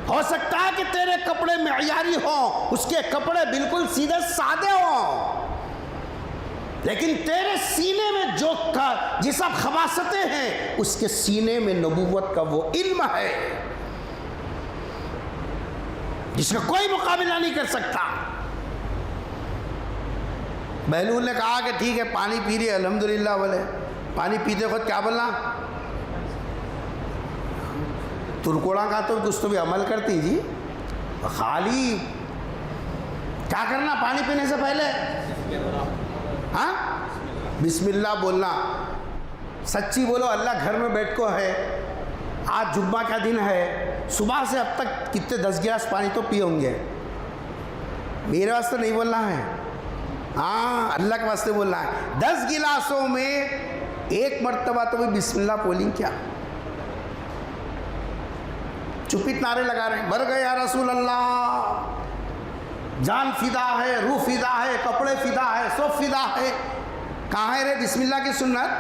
ہو سکتا ہے کہ تیرے کپڑے معیاری ہوں، اس کے کپڑے بالکل سیدھے سادے ہوں، لیکن تیرے سینے میں جو جسم خباستیں ہیں اس کے سینے میں نبوت کا وہ علم ہے جس کا کوئی مقابلہ نہیں کر سکتا۔ بہلول نے کہا کہ ٹھیک ہے پانی پی رہے، الحمدللہ بولے۔ پانی پیتے خود کیا بولنا؟ ترکوڑا کا تو کچھ تو بھی عمل کرتی جی، خالی کیا کرنا پانی پینے سے پہلے؟ ہاں بسم اللہ بولنا۔ سچی بولو، اللہ گھر میں بیٹھ کو ہے، آج جمعہ کا دن ہے، صبح سے اب تک کتنے 10 گلاس پانی تو پی ہوں گے، میرے واسطے نہیں بولنا ہے، ہاں اللہ کے واسطے بولنا ہے۔ 10 گلاسوں میں 1 مرتبہ تو بھی بسم اللہ بولیں کیا؟ چپیت نعرے لگا رہے ہیں، مر گئے یا رسول اللہ، جان فدا ہے، روح فدا ہے، کپڑے فدا ہے، سب فدا ہے۔ کہاں ہے رے بسم اللہ کی سنت؟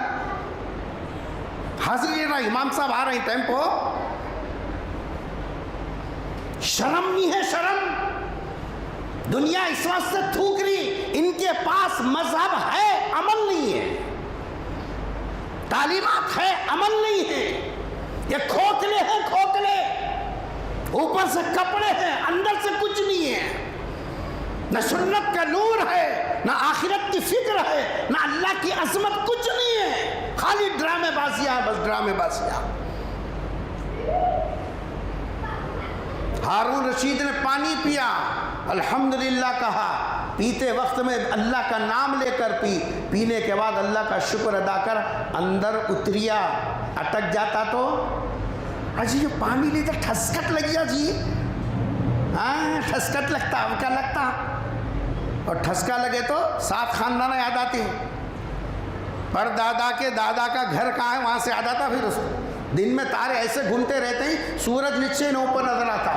حاضری رہا امام صاحب آ رہے ہیں ٹائم پہ. شرم نہیں ہے شرم. دنیا اس وقت سے تھوک رہی, ان کے پاس مذہب ہے, عمل نہیں ہے. تعلیمات ہے, عمل نہیں ہے. یہ کھوکھلے ہیں, کھوکھلے. اوپر سے کپڑے ہیں, اندر سے کچھ نہیں ہے. نہ سنت کا نور ہے, نہ آخرت کی فکر ہے, نہ اللہ کی عظمت, کچھ نہیں ہے. خالی ڈرامے بازیاں, بس ڈرامے بازیاں. ہارون رشید نے پانی پیا, الحمدللہ کہا, پیتے وقت میں اللہ کا نام لے کر پینے کے بعد اللہ کا شکر ادا کر اندر اتریا. اٹک جاتا تو اجی یہ پانی لے کر ٹھسکٹ لگیا جی. ہاں ٹھسکٹ لگتا, اب کیا لگتا. اور ٹھسکا لگے تو سات خاندانیں یاد آتی ہیں. پر دادا کے دادا کا گھر کہاں ہے, وہاں سے یاد آتا. پھر اس دن میں تارے ایسے گھومتے رہتے ہیں, سورج نیچے نہ اوپر نظر آتا.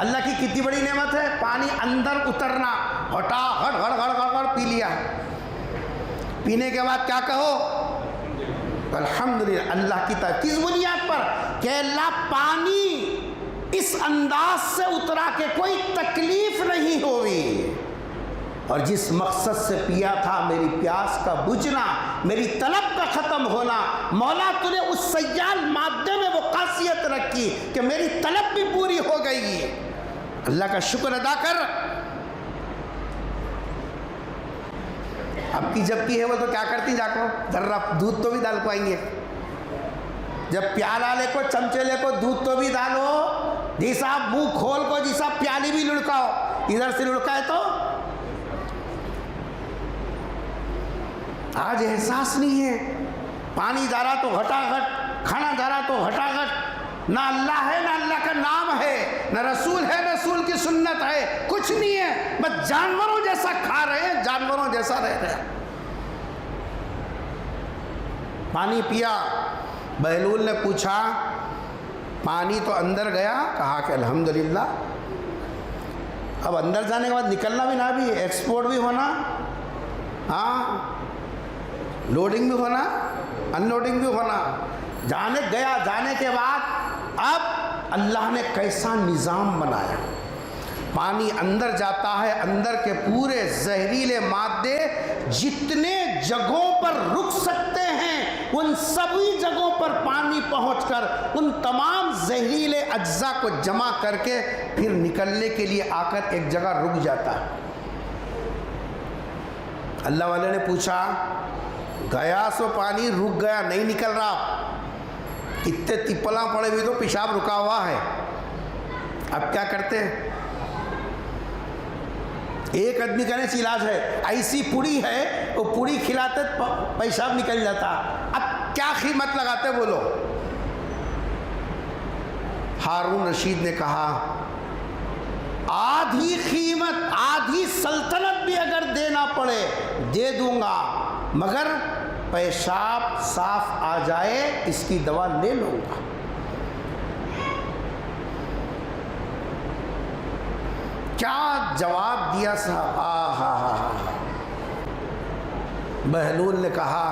اللہ کی کتنی بڑی نعمت ہے, پانی اندر اترنا. ہٹا ہٹ گڑ گڑ گڑ گڑ پی لیا. پینے کے بعد کیا کہو, الحمدللہ. اللہ کی تعریف کس بنیاد پر کہ اللہ پانی اس انداز سے اترا کہ کوئی تکلیف نہیں ہوئی, اور جس مقصد سے پیا تھا, میری پیاس کا بجھنا, میری طلب کا ختم ہونا. مولا تو نے اس سیال مادے میں وہ خاصیت رکھی کہ میری طلب بھی پوری ہو گئی. اللہ کا شکر ادا کر. اب کی جب کی ہے وہ تو کیا کرتی, جا کو ذرا دودھ تو بھی ڈال کو آئیں گے. جب پیالہ لے کو, چمچے لے کو, دودھ تو بھی ڈالو. جی صاحب منہ کھول کو, جی صاحب پیالی بھی لڑکاؤ. ادھر سے لڑکائے تو آج احساس نہیں ہے. پانی جا رہا تو ہٹا گھٹ, کھانا جا رہا تو ہٹا گھٹ. نہ اللہ ہے, نہ اللہ کا نام ہے, نہ رسول ہے, نہ رسول کی سنت ہے, کچھ نہیں ہے. بس جانوروں جیسا کھا رہے ہیں, جانوروں جیسا رہ رہے ہیں. پانی پیا. بہلول نے پوچھا پانی تو اندر گیا, کہا کہ الحمدللہ. اب اندر جانے کے بعد نکلنا بھی نہ بھی, ایکسپورٹ بھی ہونا, ہاں لوڈنگ بھی ہونا, ان لوڈنگ بھی ہونا. جانے گیا, جانے کے بعد اب اللہ نے کیسا نظام بنایا. پانی اندر جاتا ہے, اندر کے پورے زہریلے مادے جتنے جگہوں پر رک سکتے ہیں ان سبھی جگہوں پر پانی پہنچ کر ان تمام زہریلے اجزاء کو جمع کر کے پھر نکلنے کے لیے آ کر ایک جگہ رک جاتا ہے. اللہ والے نے پوچھا, گیا سو پانی رک گیا, نہیں نکل رہا, اتنے تپلاں پڑے ہوئے تو پیشاب رکا ہوا ہے, اب کیا کرتے ہیں؟ ایک آدمی کا نہیں علاج ہے, ایسی پوڑی ہے وہ پوڑی کھلاتے پیشاب نکل جاتا. اب کیا قیمت لگاتے بولو؟ ہارون رشید نے کہا آدھی قیمت, آدھی سلطنت بھی اگر دینا پڑے دے دوں گا, مگر پیشاب صاف آ جائے اس کی دوا لے لوں گا. کیا جواب دیا صاحب. بہلول نے کہا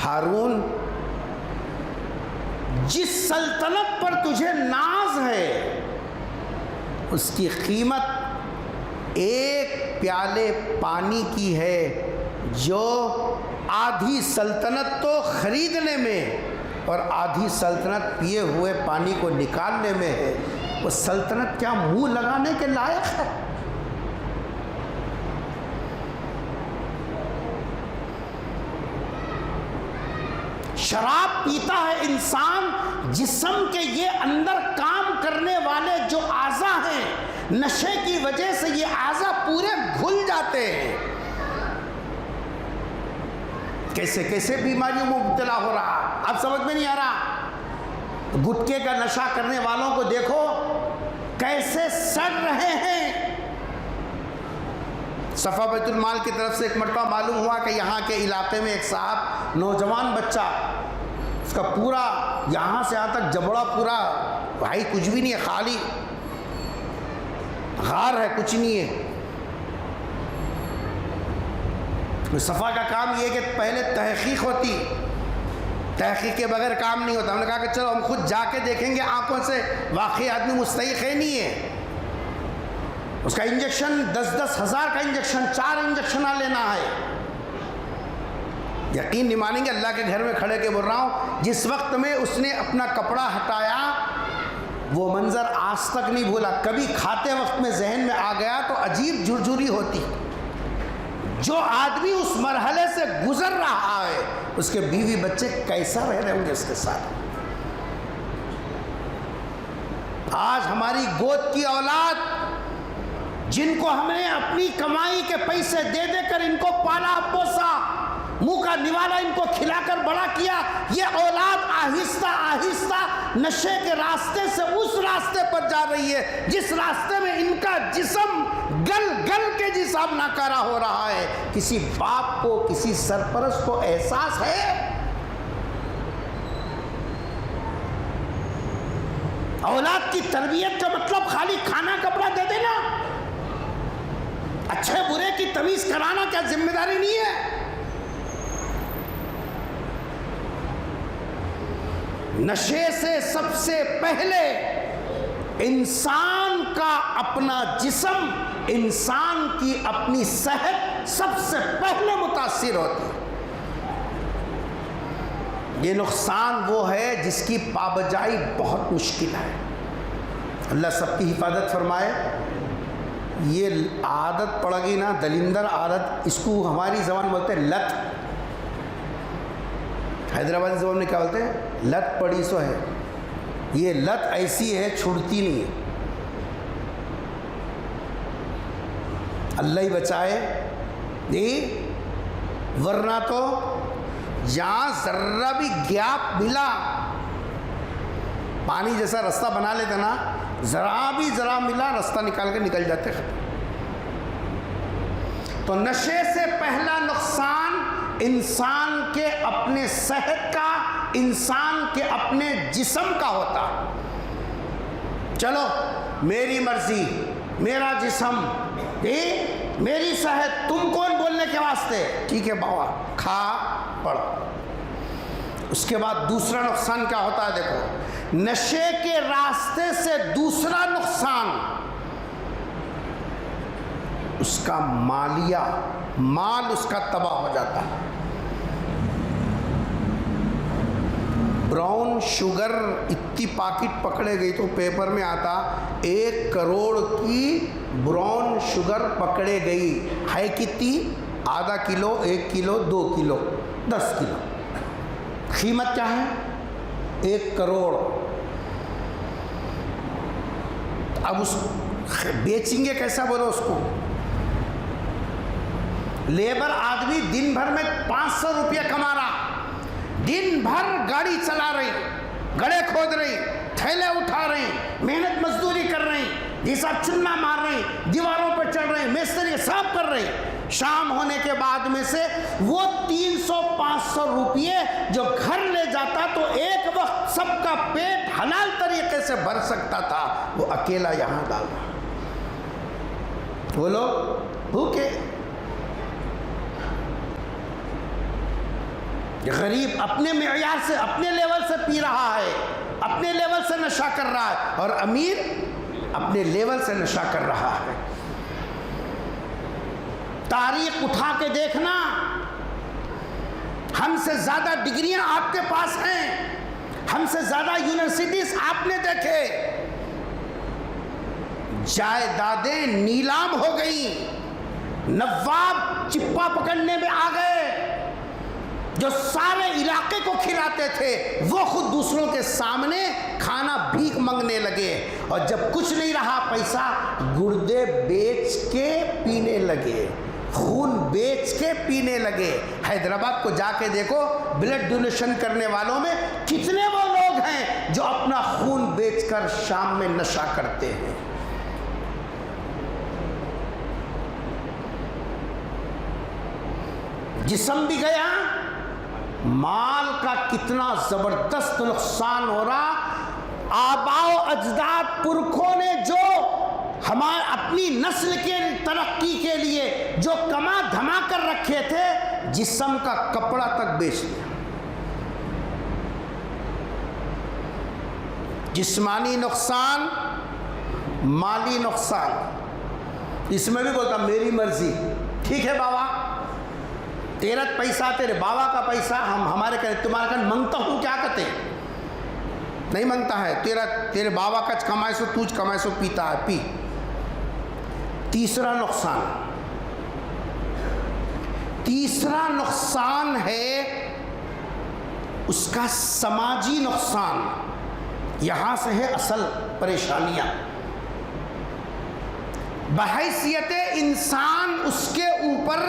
ہارون, جس سلطنت پر تجھے ناز ہے اس کی قیمت ایک پیالے پانی کی ہے, جو آدھی سلطنت تو خریدنے میں اور آدھی سلطنت پیے ہوئے پانی کو نکالنے میں ہے. وہ سلطنت کیا منہ لگانے کے لائق ہے؟ شراب پیتا ہے انسان, جسم کے یہ اندر کام کرنے والے جو اعضاء ہیں, نشے کی وجہ سے یہ اعضاء پورے گھل جاتے ہیں. کیسے کیسے بیماریوں میں مبتلا ہو رہا, اب سمجھ میں نہیں آ رہا. گٹکے کا نشہ کرنے والوں کو دیکھو کیسے سڑ رہے ہیں. صفا بیت المال کی طرف سے ایک مرتبہ معلوم ہوا کہ یہاں کے علاقے میں ایک صاحب, نوجوان بچہ, اس کا پورا یہاں سے یہاں تک جبڑا پورا بھائی کچھ بھی نہیں ہے, خالی غار ہے, کچھ نہیں ہے. صفا کا کام یہ ہے کہ پہلے تحقیق ہوتی, تحقیق کے بغیر کام نہیں ہوتا. ہم نے کہا کہ چلو ہم خود جا کے دیکھیں گے آنکھوں سے, واقعی آدمی مستحق ہے نہیں ہے. اس کا انجیکشن 10-10 ہزار کا انجیکشن, 4 انجیکشن لینا ہے. یقین نہیں مانیں گے, اللہ کے گھر میں کھڑے کے بول رہا ہوں, جس وقت میں اس نے اپنا کپڑا ہٹایا وہ منظر آج تک نہیں بھولا. کبھی کھاتے وقت میں ذہن میں آ گیا تو عجیب جھرجھری ہوتی. جو آدمی اس مرحلے سے گزر رہا ہے اس کے بیوی بچے کیسا رہ رہے ہوں گے اس کے ساتھ. آج ہماری گود کی اولاد جن کو ہمیں اپنی کمائی کے پیسے دے دے کر ان کو پالا پوسا, منہ کا نوالا ان کو کھلا کر بڑا کیا, یہ اولاد آہستہ آہستہ نشے کے راستے سے اس راستے پر جا رہی ہے جس راستے میں ان کا جسم گل گل کے جسم ناکارہ ہو رہا ہے. کسی باپ کو, کسی سرپرست کو احساس ہے؟ اولاد کی تربیت کا مطلب خالی کھانا کپڑا دے دینا, اچھے برے کی تمیز کرانا کیا ذمہ داری نہیں ہے؟ نشے سے سب سے پہلے انسان کا اپنا جسم, انسان کی اپنی صحت سب سے پہلے متاثر ہوتی ہے. یہ نقصان وہ ہے جس کی پابجائی بہت مشکل ہے. اللہ سب کی حفاظت فرمائے. یہ عادت پڑ گئی نا, دلندر عادت, اس کو ہماری زبان بولتے ہیں لت. حیدرآبادی زبان میں کیا بولتے ہیں؟ لت پڑی سو ہے. یہ لت ایسی ہے چھوڑتی نہیں ہے. اللہ ہی بچائے. ورنہ تو جہاں ذرہ بھی گیپ ملا, پانی جیسا رستہ بنا لیتے نا, ذرا ملا رستہ نکال کے نکل جاتے. تو نشے سے پہلا نقصان انسان کے اپنے صحت کا, انسان کے اپنے جسم کا ہوتا. چلو میری مرضی, میرا جسم, میری صحت, تم کون بولنے کے واسطے؟ ٹھیک ہے بابا, کھا پڑ. اس کے بعد دوسرا نقصان کیا ہوتا ہے دیکھو. نشے کے راستے سے دوسرا نقصان اس کا مالیہ, مال اس کا تباہ ہو جاتا ہے. براؤن شوگر اتنی پاکٹ پکڑے گئی تو پیپر میں آتا 1 کروڑ کی براؤن شوگر پکڑے گئی. ہے کتنی؟ آدھا کلو, 1 کلو, 2 کلو, 10 کلو. قیمت کیا ہے؟ 1 کروڑ. اب اس بیچیں گے کیسا بولو اس کو؟ لیبر آدمی دن بھر میں 500 روپیہ کما رہا, دن بھر گاڑی چلا رہی, گڑھے کھود رہی, تھیلے اٹھا رہی, محنت مزدوری کر رہی, جیسا چنا مار رہی, دیواروں پہ چڑھ رہی, مستری صاف کر رہی. شام ہونے کے بعد میں سے وہ 300-500 روپیے جو گھر لے جاتا تو ایک وقت سب کا پیٹ حلال طریقے سے بھر سکتا تھا, وہ اکیلا یہاں ڈال رہا. بولو بھوکے. غریب اپنے معیار سے, اپنے لیول سے پی رہا ہے, اپنے لیول سے نشہ کر رہا ہے, اور امیر اپنے لیول سے نشہ کر رہا ہے. تاریخ اٹھا کے دیکھنا, ہم سے زیادہ ڈگریاں آپ کے پاس ہیں, ہم سے زیادہ یونیورسٹیز آپ نے دیکھے. جائیدادیں نیلام ہو گئیں, نواب چپا پکڑنے میں آ گئے. جو سارے علاقے کو کھلاتے تھے وہ خود دوسروں کے سامنے کھانا بھیک مانگنے لگے, اور جب کچھ نہیں رہا پیسہ, گردے بیچ کے پینے لگے, خون بیچ کے پینے لگے. حیدرآباد کو جا کے دیکھو, بلڈ ڈونیشن کرنے والوں میں کتنے وہ لوگ ہیں جو اپنا خون بیچ کر شام میں نشہ کرتے ہیں. جسم بھی گیا, مال کا کتنا زبردست نقصان ہو رہا. آباء و اجداد پرکھوں نے جو ہمارے اپنی نسل کے ترقی کے لیے جو کما دھما کر رکھے تھے, جسم کا کپڑا تک بیچ دیا. جسمانی نقصان، مالی نقصان، اس میں بھی بولتا میری مرضی، ٹھیک ہے بابا تیرا پیسہ تیرے بابا کا پیسہ ہم ہمارے تمہارے کن منگتا ہوں کیا کہتے نہیں منگتا ہے، تیرے بابا کا کمائے سو توج کمائے سو پیتا ہے پی۔ تیسرا نقصان ہے اس کا سماجی نقصان، یہاں سے ہے اصل پریشانیاں۔ بحیثیت انسان اس کے اوپر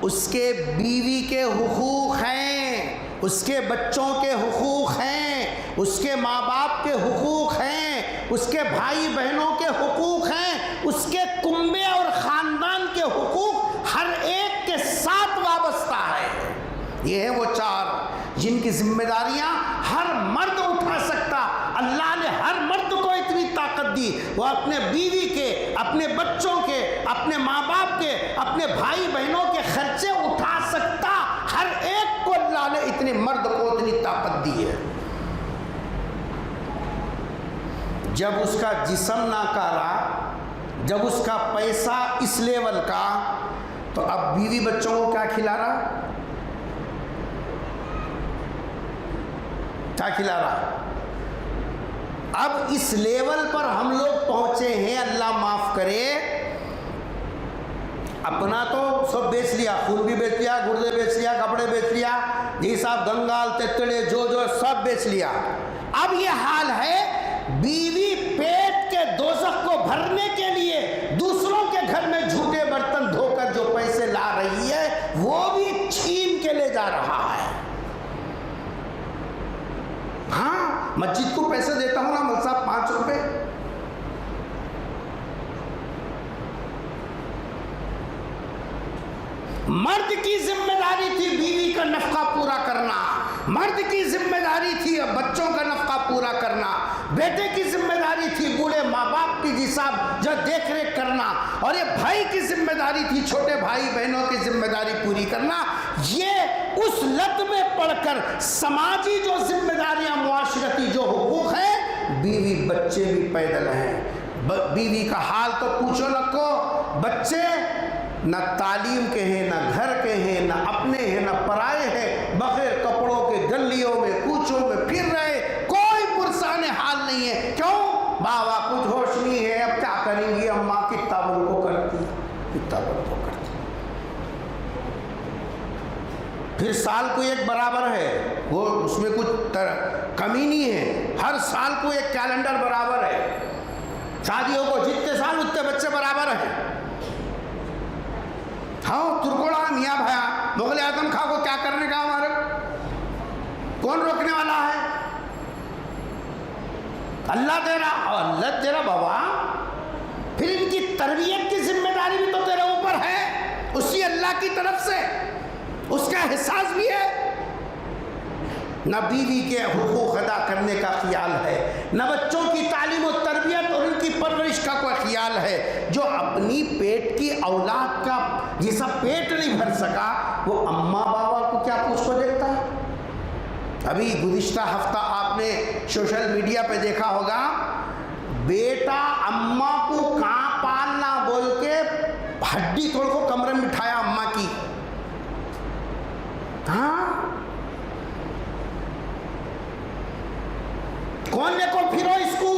اس کے بیوی کے حقوق ہیں، اس کے بچوں کے حقوق ہیں، اس کے ماں باپ کے حقوق ہیں، اس کے بھائی بہنوں کے حقوق ہیں، اس کے کنبے اور خاندان کے حقوق ہر ایک کے ساتھ وابستہ ہے۔ یہ ہیں وہ چار جن کی ذمہ داریاں ہر مرد اٹھا سکتا۔ اللہ نے ہر مرد کو اتنی طاقت دی، وہ اپنے بیوی کے، اپنے بچوں کے، اپنے ماں باپ کے، اپنے بھائی بہنوں کے خرچے اٹھا سکتا۔ ہر ایک کو اللہ نے اتنے مرد کو اتنی طاقت دی ہے۔ جب اس کا جسم ناکارا، جب اس کا پیسہ اس لیول کا، تو اب بیوی بچوں کو کیا کھلا رہا؟ کیا کھلا رہا؟ اب اس لیول پر ہم لوگ پہنچے ہیں، اللہ معاف کرے، اپنا تو سب بیچ لیا، خون بھی بیچ لیا، گردے بیچ لیا، کپڑے بیچ لیا، جی صاحب گنگال تتڑے جو سب بیچ لیا۔ اب یہ حال ہے بیوی پیٹ کے دوزخ کو بھرنے کے لیے دوسروں کے گھر میں جھوٹے برتن دھو کر جو پیسے لا رہی ہے وہ بھی چھین کے لے جا رہا ہے۔ ہاں مسجد کو پیسے دیتا ہوں نا مول صاحب 5 روپے، مرد کی ذمہ داری تھی بیوی کا نفقہ پورا کرنا، مرد کی ذمہ داری تھی بچوں کا نفقہ پورا کرنا، بیٹے کی ذمہ داری تھی بوڑھے ماں باپ کی حساب جو دیکھ ریکھ کرنا، اور یہ بھائی کی ذمہ داری تھی چھوٹے بھائی بہنوں کی ذمہ داری پوری کرنا۔ یہ اس لت میں پڑھ کر سماجی جو ذمہ داریاں، معاشرتی جو حقوق ہیں، بیوی بچے بھی پیدل ہیں۔ بیوی کا حال تو پوچھو نہ کو، بچے نہ تعلیم کے ہیں، نہ گھر کے ہیں، نہ اپنے ہیں، نہ پرائے ہیں، بغیر کپڑوں کے گلیوں میں کوچوں میں پھر رہے، کوئی پرسان حال نہیں ہے۔ کیوں؟ بابا کچھ ہوش نہیں ہے، اب کیا کریں گی اماں، کتنا بل کو کرتی، کتنا بل کو کرتی۔ پھر سال کو ایک برابر ہے، وہ اس میں کچھ کمی نہیں ہے، ہر سال کو ایک کیلنڈر برابر ہے، شادیوں کو جتنے سال اتنے بچے برابر ہیں۔ ہاں ترکوڑا میاں بھایا مغل اعظم خاں کو کیا کرنے کا ہمارے کون روکنے والا ہے؟ اللہ دے رہا، اور اللہ دے رہا بابا، پھر ان کی تربیت کی ذمہ داری بھی تو تیرے اوپر ہے، اسی اللہ کی طرف سے، اس کا احساس بھی ہے۔ نہ بیوی کے حقوق ادا کرنے کا خیال ہے، نہ بچوں کی تعلیم و تربیت اور ان کی پرورش کا کوئی خیال ہے۔ جو اپنی پیٹ کی اولاد کا جیسا پیٹ نہیں بھر سکا، وہ اماں بابا کو کیا پوچھ کو دیکھتا ہے؟ ابھی گزشتہ ہفتہ آپ نے سوشل میڈیا پہ دیکھا ہوگا، بیٹا اماں کو کہاں پالنا بول کے ہڈی توڑ کو کمرے میں بٹھایا اماں کی۔ ہاں کون نے کو پھرو اس کو،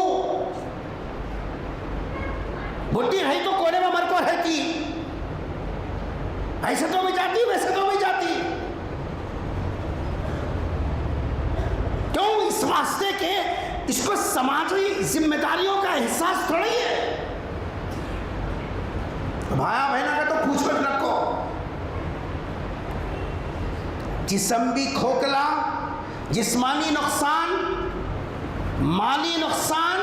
بٹی رہی تو کونے میں مر کو رہتی، ایسے تو میں جاتی، ویسے تو میں جاتی۔ کیوں؟ اس واسطے کہ اس کو سماجی ذمہ داریوں کا احساس تھوڑی ہے۔ بھایا بہنا کا تو پوچھ کر رکھو، جسم بھی کھوکھلا، جسمانی نقصان، مالی نقصان،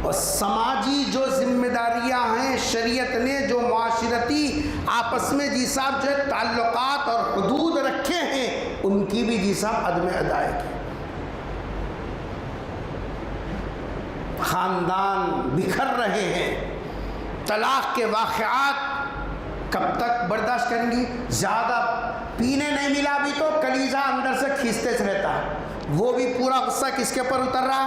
اور سماجی جو ذمہ داریاں ہیں شریعت نے جو معاشرتی آپس میں جی صاحب جو تعلقات اور حدود رکھے ہیں ان کی بھی جی صاحب عدم ادائیگی۔ خاندان بکھر رہے ہیں، طلاق کے واقعات کب تک برداشت کریں گی؟ زیادہ پینے نہیں ملا بھی تو کلیجہ اندر سے کھینچتے رہتا ہے، وہ بھی پورا غصہ کس کے پر اتر رہا؟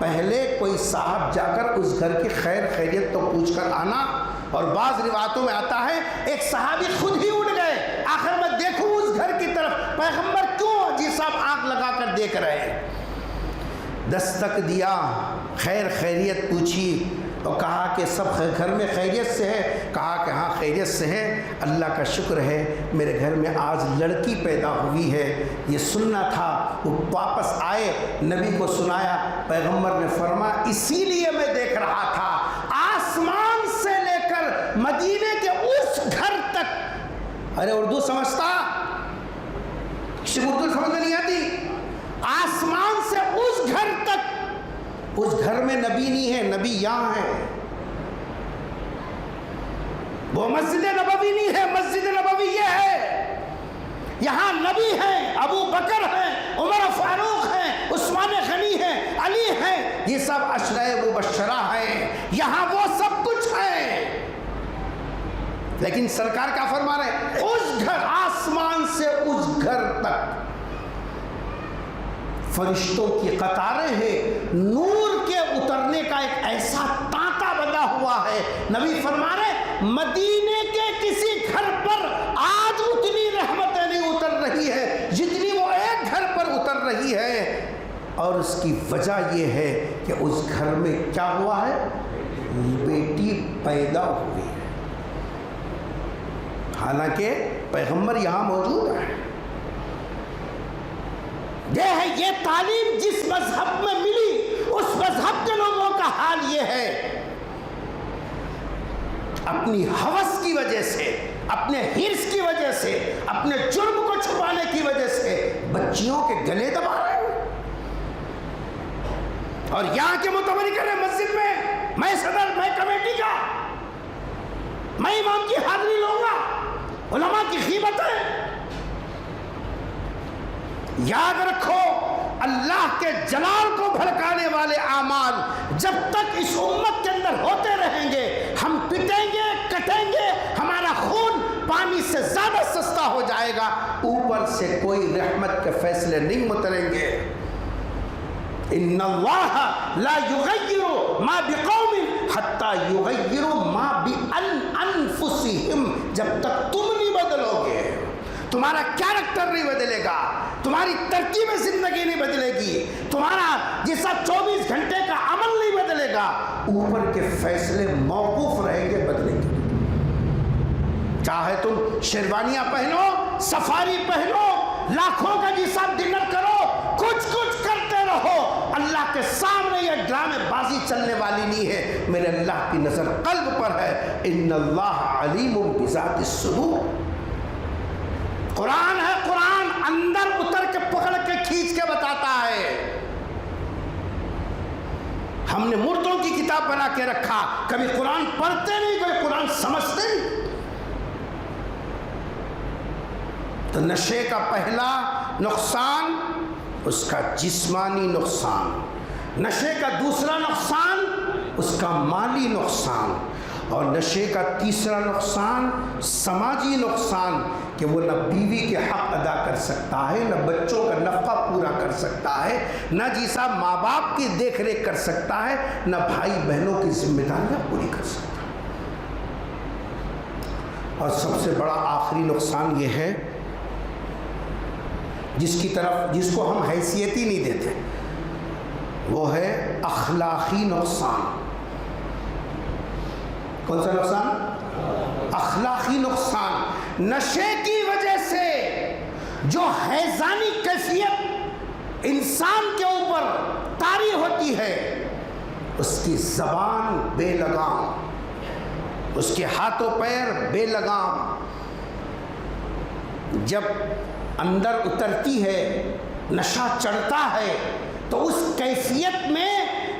پہلے کوئی صاحب جا کر اس گھر کی خیر خیریت تو پوچھ کر آنا. اور بعض روایتوں میں آتا ہے ایک صحابی خود ہی اٹھ گئے, آخر میں دیکھوں اس گھر کی طرف, پیغمبر کیوں حاجی صاحب آنکھ لگا کر دیکھ رہے ہیں؟ دستک دیا, خیر خیریت پوچھی اور کہا کہ سب گھر میں خیریت سے ہے؟ کہا کہ ہاں خیریت سے ہے, اللہ کا شکر ہے, میرے گھر میں آج لڑکی پیدا ہوئی ہے, یہ سننا تھا. وہ واپس آئے, نبی کو سنایا, پیغمبر نے فرمایا اسی لیے میں دیکھ رہا تھا, آسمان سے لے کر مدینے کے اس گھر تک. ارے اردو سمجھتا؟ کسی کو اردو سمجھ نہیں آتی؟ آسمان سے اس گھر تک, اس گھر میں نبی نہیں ہے, نبی یہاں ہے. وہ مسجد نبوی نہیں ہے, مسجد نبوی یہ ہے. یہاں نبی ہیں, ابو بکر ہیں, عمر فاروق ہیں, عثمان غنی ہیں, علی ہیں, یہ سب عشرہ مبشرہ ہیں, یہاں وہ سب کچھ ہے. لیکن سرکار کیا فرما رہے ہیں؟ اس گھر, آسمان سے اس گھر تک فرشتوں کی قطاریں ہیں, نور کے اترنے کا ایک ایسا تانتا بندہ ہوا ہے. نبی فرما رہے مدینے کے کسی گھر پر آج اتنی رحمتیں نہیں اتر رہی ہے جتنی وہ ایک گھر پر اتر رہی ہے, اور اس کی وجہ یہ ہے کہ اس گھر میں کیا ہوا ہے؟ بیٹی پیدا ہوئی ہے. حالانکہ پیغمبر یہاں موجود ہے. یہ ہے یہ تعلیم جس مذہب میں ملی, اس مذہب کے لوگوں کا حال یہ ہے, اپنی ہوس کی وجہ سے, اپنے ہرس کی وجہ سے, اپنے جرم کو چھپانے کی وجہ سے بچیوں کے گلے دبا رہے ہیں. اور یہاں کے متبری کر رہے مسجد میں صدر, میں کمیٹی کا, میں امام کی حاضری لوں گا, علماء کی غیبتیں. یاد رکھو اللہ کے جلال کو بھڑکانے والے اعمال جب تک اس امت کے اندر ہوتے رہیں گے, ہم پٹیں گے, کٹیں گے, ہمارا خون پانی سے زیادہ سستا ہو جائے گا, اوپر سے کوئی رحمت کے فیصلے نہیں اتریں گے. ان اللہ لا یغیر ما بقوم حتی یغیر ما بانفسہم. جب تک تم نہیں بدلو گے, تمہارا کیریکٹر نہیں بدلے گا, تمہاری ترکیب زندگی نہیں بدلے گی, تمہارا جیسا 24 گھنٹے کا عمل نہیں بدلے گا, اوپر کے فیصلے موقوف رہیں گے, بدلیں گے. چاہے تم شیروانیاں پہنو, سفاری پہنو, لاکھوں کا جیسا ڈنر کرو, کچھ کرتے رہو, اللہ کے سامنے یہ ڈرامے بازی چلنے والی نہیں ہے. میرے اللہ کی نظر قلب پر ہے. ان اللہ علیم بذات الصدور. قرآن ہے, قرآن اندر اتر کے پکڑ کے کھینچ کے بتاتا ہے. ہم نے مردوں کی کتاب بنا کے رکھا, کبھی قرآن پڑھتے نہیں, کبھی قرآن سمجھتے نہیں. تو نشے کا پہلا نقصان اس کا جسمانی نقصان, نشے کا دوسرا نقصان اس کا مالی نقصان, اور نشے کا تیسرا نقصان سماجی نقصان کہ وہ نہ بیوی کے حق ادا کر سکتا ہے, نہ بچوں کا نفقہ پورا کر سکتا ہے, نہ جیسا ماں باپ کی دیکھ ریکھ کر سکتا ہے, نہ بھائی بہنوں کی ذمہ داریاں پوری کر سکتا ہے. اور سب سے بڑا آخری نقصان یہ ہے جس کو ہم حیثیت ہی نہیں دیتے, وہ ہے اخلاقی نقصان. کون سا نقصان؟ اخلاقی نقصان. نشے کی وجہ سے جو حیضانی کیفیت انسان کے اوپر طاری ہوتی ہے, اس کی زبان بے لگام, اس کے ہاتھوں پیر بے لگام, جب اندر اترتی ہے, نشہ چڑھتا ہے, تو اس کیفیت میں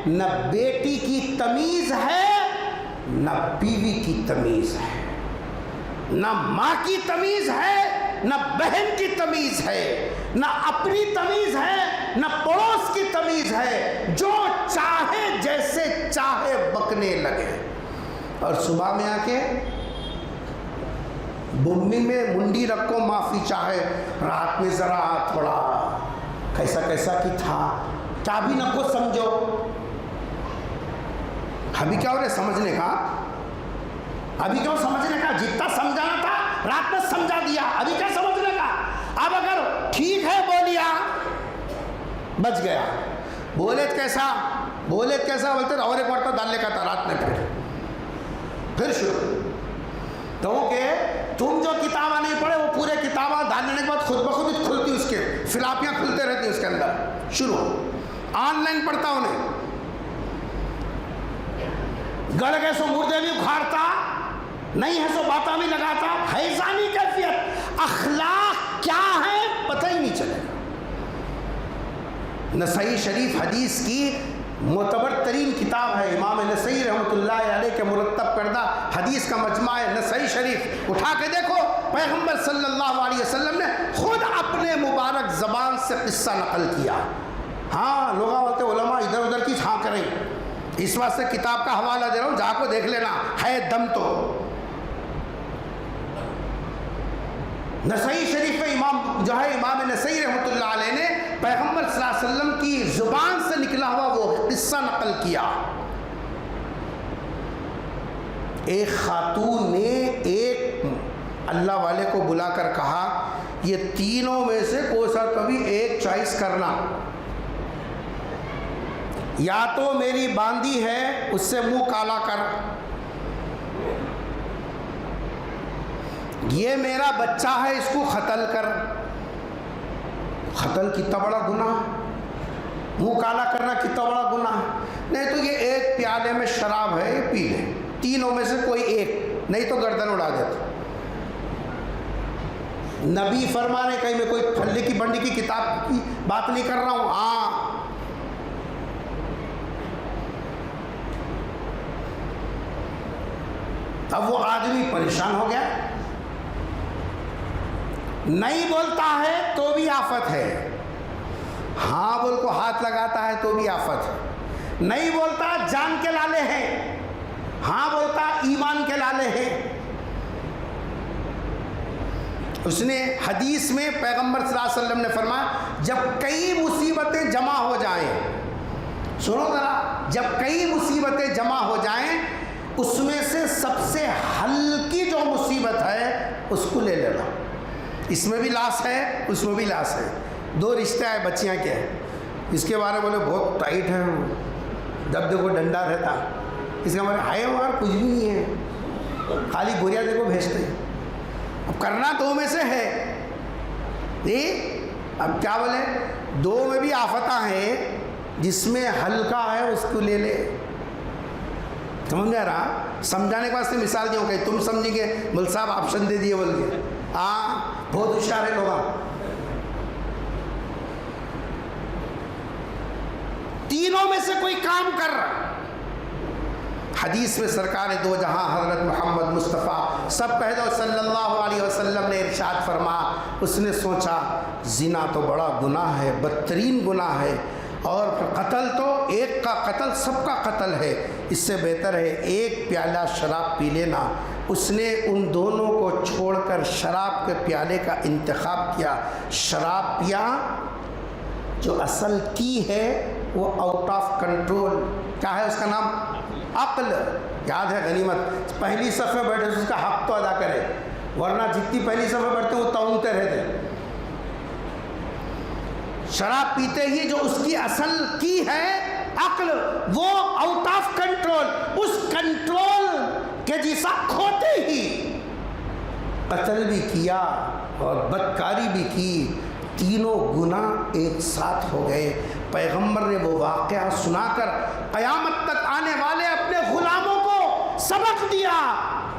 نہ بیٹی کی تمیز ہے, نہ بیوی کی تمیز ہے, نہ ماں کی تمیز ہے, نہ بہن کی تمیز ہے, نہ اپنی تمیز ہے, نہ پڑوس کی تمیز ہے. جو چاہے جیسے چاہے بکنے لگے, اور صبح میں آ کے بمی میں منڈی رکھو, معافی چاہے, رات میں ذرا تھوڑا کیسا کی تھا, کیا بھی نہ کو سمجھو, ابھی کیا ہو رہا ہے سمجھنے کا؟ ابھی کیوں سمجھنے کا؟ جتنا سمجھانا تھا رات میں سمجھا دیا، ابھی کیا سمجھنے کا؟ اب اگر ٹھیک ہے بولیا بچ گیا، بولے کیسا بولتے اور ایک مرتبہ ڈالنے کا تھا رات میں، پھر شروع. کیونکہ تم جو کتابیں نہیں پڑھے وہ پورے کتابیں ڈالنے کے بعد خود بخود کھلتی، اس کے فلاپیاں کھلتے رہتی اس کے اندر. شروع آن لائن پڑھتا انہیں، گڑ گئے سو مردے بھی اکھاڑتا، نہیں ہے سو باتاں بھی لگاتا. حیضانی کیفیت، اخلاق کیا ہے پتہ ہی نہیں چلے گا. نسائی شریف حدیث کی معتبر ترین کتاب ہے، امام نسائی رحمۃ اللہ علیہ کے مرتب کردہ حدیث کا مجمع ہے نسائی شریف. اٹھا کے دیکھو، پیغمبر صلی اللہ علیہ وسلم نے خود اپنے مبارک زبان سے قصہ نقل کیا. ہاں لوگ بولتے علماء ادھر ادھر کی چھاں کریں، اس واسطے کتاب کا حوالہ دے رہا ہوں، جا کو دیکھ لینا ہے دم تو. نسائی شریف میں امام نسائی رحمۃ اللہ علیہ نے پیغمبر صلی اللہ علیہ وسلم کی زبان سے نکلا ہوا وہ قصہ نقل کیا. ایک خاتون نے ایک اللہ والے کو بلا کر کہا یہ تینوں میں سے کوئی سا کبھی ایک چوائس کرنا، یا تو میری باندی ہے اس سے منہ کالا کر، یہ میرا بچہ ہے اس کو قتل کر. قتل کتنا بڑا گناہ، منہ کالا کرنا کتنا بڑا گناہ. نہیں تو یہ ایک پیالے میں شراب ہے یہ پی لے، تینوں میں سے کوئی ایک، نہیں تو گردن اڑا دیتا. نبی فرمانے کہیں میں کوئی پھلے کی بنڈی کی کتاب کی بات نہیں کر رہا ہوں. ہاں اب وہ آدمی پریشان ہو گیا، نہیں بولتا ہے تو بھی آفت ہے، ہاں بول کو ہاتھ لگاتا ہے تو بھی آفت ہے. نہیں بولتا جان کے لالے ہیں، ہاں بولتا ایمان کے لالے ہیں. اس نے حدیث میں پیغمبر صلی اللہ علیہ وسلم نے فرمایا جب کئی مصیبتیں جمع ہو جائیں، سنو ذرا، جب کئی مصیبتیں جمع ہو جائیں اس میں سے سب سے ہلکی جو مصیبت ہے اس کو لے لینا. اس میں بھی لاس ہے اس میں بھی لاس ہے. دو رشتے آئے بچیاں کے، اس کے بارے بولے بہت ٹائٹ ہے، جب دیکھو ڈنڈا رہتا، اس کے بارے ہے وغیرہ کچھ بھی نہیں ہے، خالی گوریا دیکھو بھیجتے. اب کرنا دو میں سے ہے، اب کیا بولے دو میں بھی آفتہ ہیں، جس میں ہلکا ہے اس کو لے لے. سمجھ میں آ رہا؟ سمجھانے کے واسطے مثال دی ہوں کہ تم سمجھیں گے مل صاحب آپشن دے دیے بول کے. ہاں بہت ہوشیار ہے لوگ. تینوں میں سے کوئی کام کر رہا. حدیث میں سرکار دو جہاں حضرت محمد مصطفیٰ سب کہہ دو صلی اللہ علیہ وسلم نے ارشاد فرمایا، اس نے سوچا زنا تو بڑا گناہ ہے، بدترین گناہ ہے، اور قتل تو ایک کا قتل سب کا قتل ہے، اس سے بہتر ہے ایک پیالہ شراب پی لینا. اس نے ان دونوں کو چھوڑ کر شراب کے پیالے کا انتخاب کیا. شراب پیا جو اصل کی ہے وہ آؤٹ آف کنٹرول، کیا ہے اس کا نام؟ عقل. یاد ہے غنیمت، پہلی صف میں بیٹھے اس کا حق تو ادا کرے، ورنہ جتنی پہلی صف میں بیٹھتے وہ تاؤنتے رہتے. شراب پیتے ہی جو اس کی اصل کی ہے عقل وہ آؤٹ آف کنٹرول، اس کنٹرول کے جیسا کھوتے ہی قتل بھی کیا اور بدکاری بھی کی. تینوں گناہ ایک ساتھ ہو گئے. پیغمبر نے وہ واقعہ سنا کر قیامت تک آنے والے اپنے غلاموں کو سبق دیا.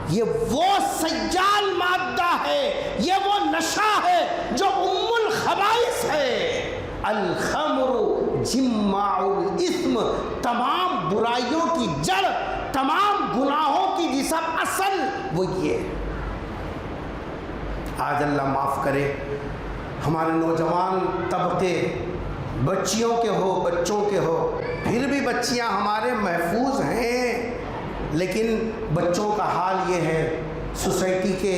یہ وہ سجال مادہ ہے، یہ وہ نشہ ہے جو الخبائث ہے. الخمر جماع الاثم، تمام برائیوں کی جڑ، تمام گناہوں کی جسم اصل وہ یہ. آج اللہ معاف کرے ہمارے نوجوان طبقے، بچیوں کے ہو بچوں کے ہو، پھر بھی بچیاں ہمارے محفوظ ہیں، لیکن بچوں کا حال یہ ہے سوسائٹی کے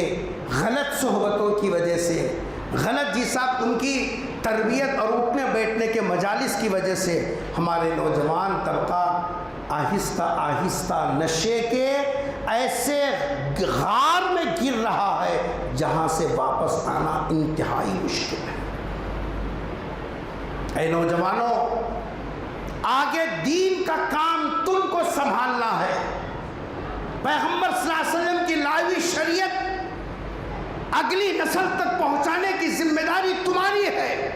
غلط صحبتوں کی وجہ سے، غلط ان کی تربیت اور اٹھنے بیٹھنے کے مجالس کی وجہ سے ہمارے نوجوان طبقہ آہستہ آہستہ نشے کے ایسے غار میں گر رہا ہے جہاں سے واپس آنا انتہائی مشکل ہے۔ اے نوجوانوں، آگے دین کا کام تم کو سنبھالنا ہے۔ پیغمبر صلی اللہ علیہ وسلم کی لائی ہوئی شریعت اگلی نسل تک پہنچانے کی ذمہ داری تمہاری ہے۔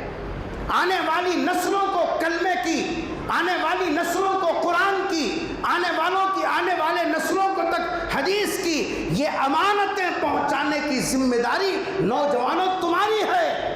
آنے والی نسلوں کو کلمے کی، آنے والی نسلوں کو قرآن کی، آنے والے نسلوں کو تک حدیث کی یہ امانتیں پہنچانے کی ذمہ داری نوجوانوں تمہاری ہے۔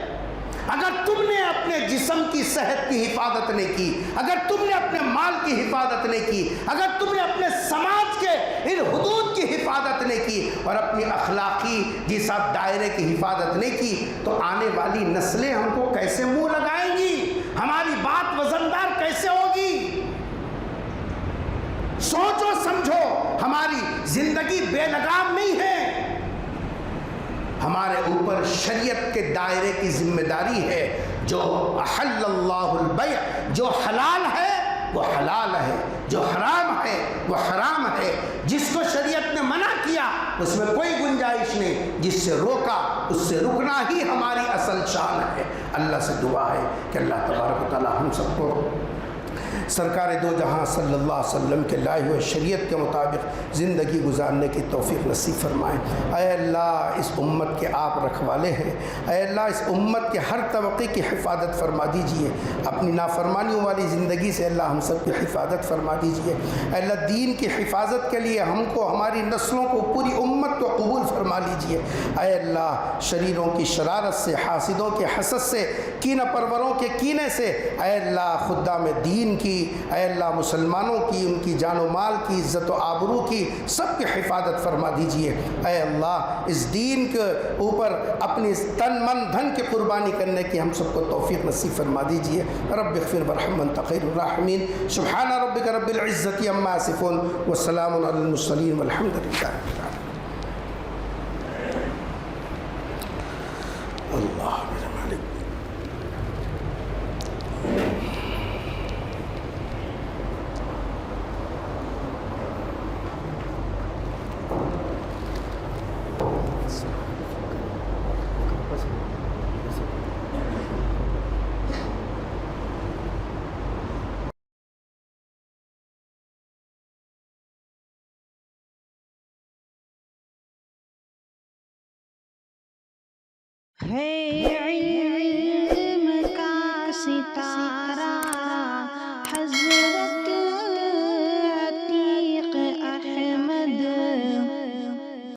اگر تم نے اپنے جسم کی صحت کی حفاظت نہیں کی، اگر تم نے اپنے مال کی حفاظت نہیں کی، اگر تم نے اپنے سماج کے ان حدود کی حفاظت نہیں کی اور اپنی اخلاقی جس آپ دائرے کی حفاظت نہیں کی، تو آنے والی نسلیں ہم کو کیسے منہ لگائیں گی؟ ہماری بات وزندار کیسے ہوگی؟ سوچو سمجھو، ہماری زندگی بے لگام نہیں ہے۔ ہمارے اوپر شریعت کے دائرے کی ذمہ داری ہے۔ جو احل اللہ البیع، جو حلال ہے وہ حلال ہے، جو حرام ہے وہ حرام ہے۔ جس کو شریعت نے منع کیا اس میں کوئی گنجائش نہیں، جس سے روکا اس سے رکنا ہی ہماری اصل شان ہے۔ اللہ سے دعا ہے کہ اللہ تبارک و تعالی ہم سب کو سرکار دو جہاں صلی اللہ علیہ وسلم کے لائے ہوئے شریعت کے مطابق زندگی گزارنے کی توفیق نصیب فرمائیں۔ اے اللہ، اس امت کے آپ رکھوالے ہیں، اے اللہ اس امت کے ہر طبقے کی حفاظت فرما دیجئے۔ اپنی نافرمانیوں والی زندگی سے اللہ ہم سب کی حفاظت فرما دیجئے۔ اے اللہ دین کی حفاظت کے لیے ہم کو، ہماری نسلوں کو، پوری امت کو قبول فرما لیجئے۔ اے اللہ شریروں کی شرارت سے، حاسدوں کے حسد سے، کینہ پروروں کے کینے سے، اے اللہ خدام دین کی، اے اللہ مسلمانوں کی، ان کی جان و مال کی، عزت و آبرو کی، سب کی حفاظت فرما دیجئے۔ اے اللہ اس دین کے اوپر اپنی تن من دھن کی قربانی کرنے کی ہم سب کو توفیق نصیب فرما دیجئے۔ رب اغفر وارحم انت خیر الراحمین۔ سبحان ربک رب العزت عما یصفون والسلام علی المرسلین والحمد للہ رب العالمین۔ اللہ میرا مالک۔ ہے علم کا ستارہ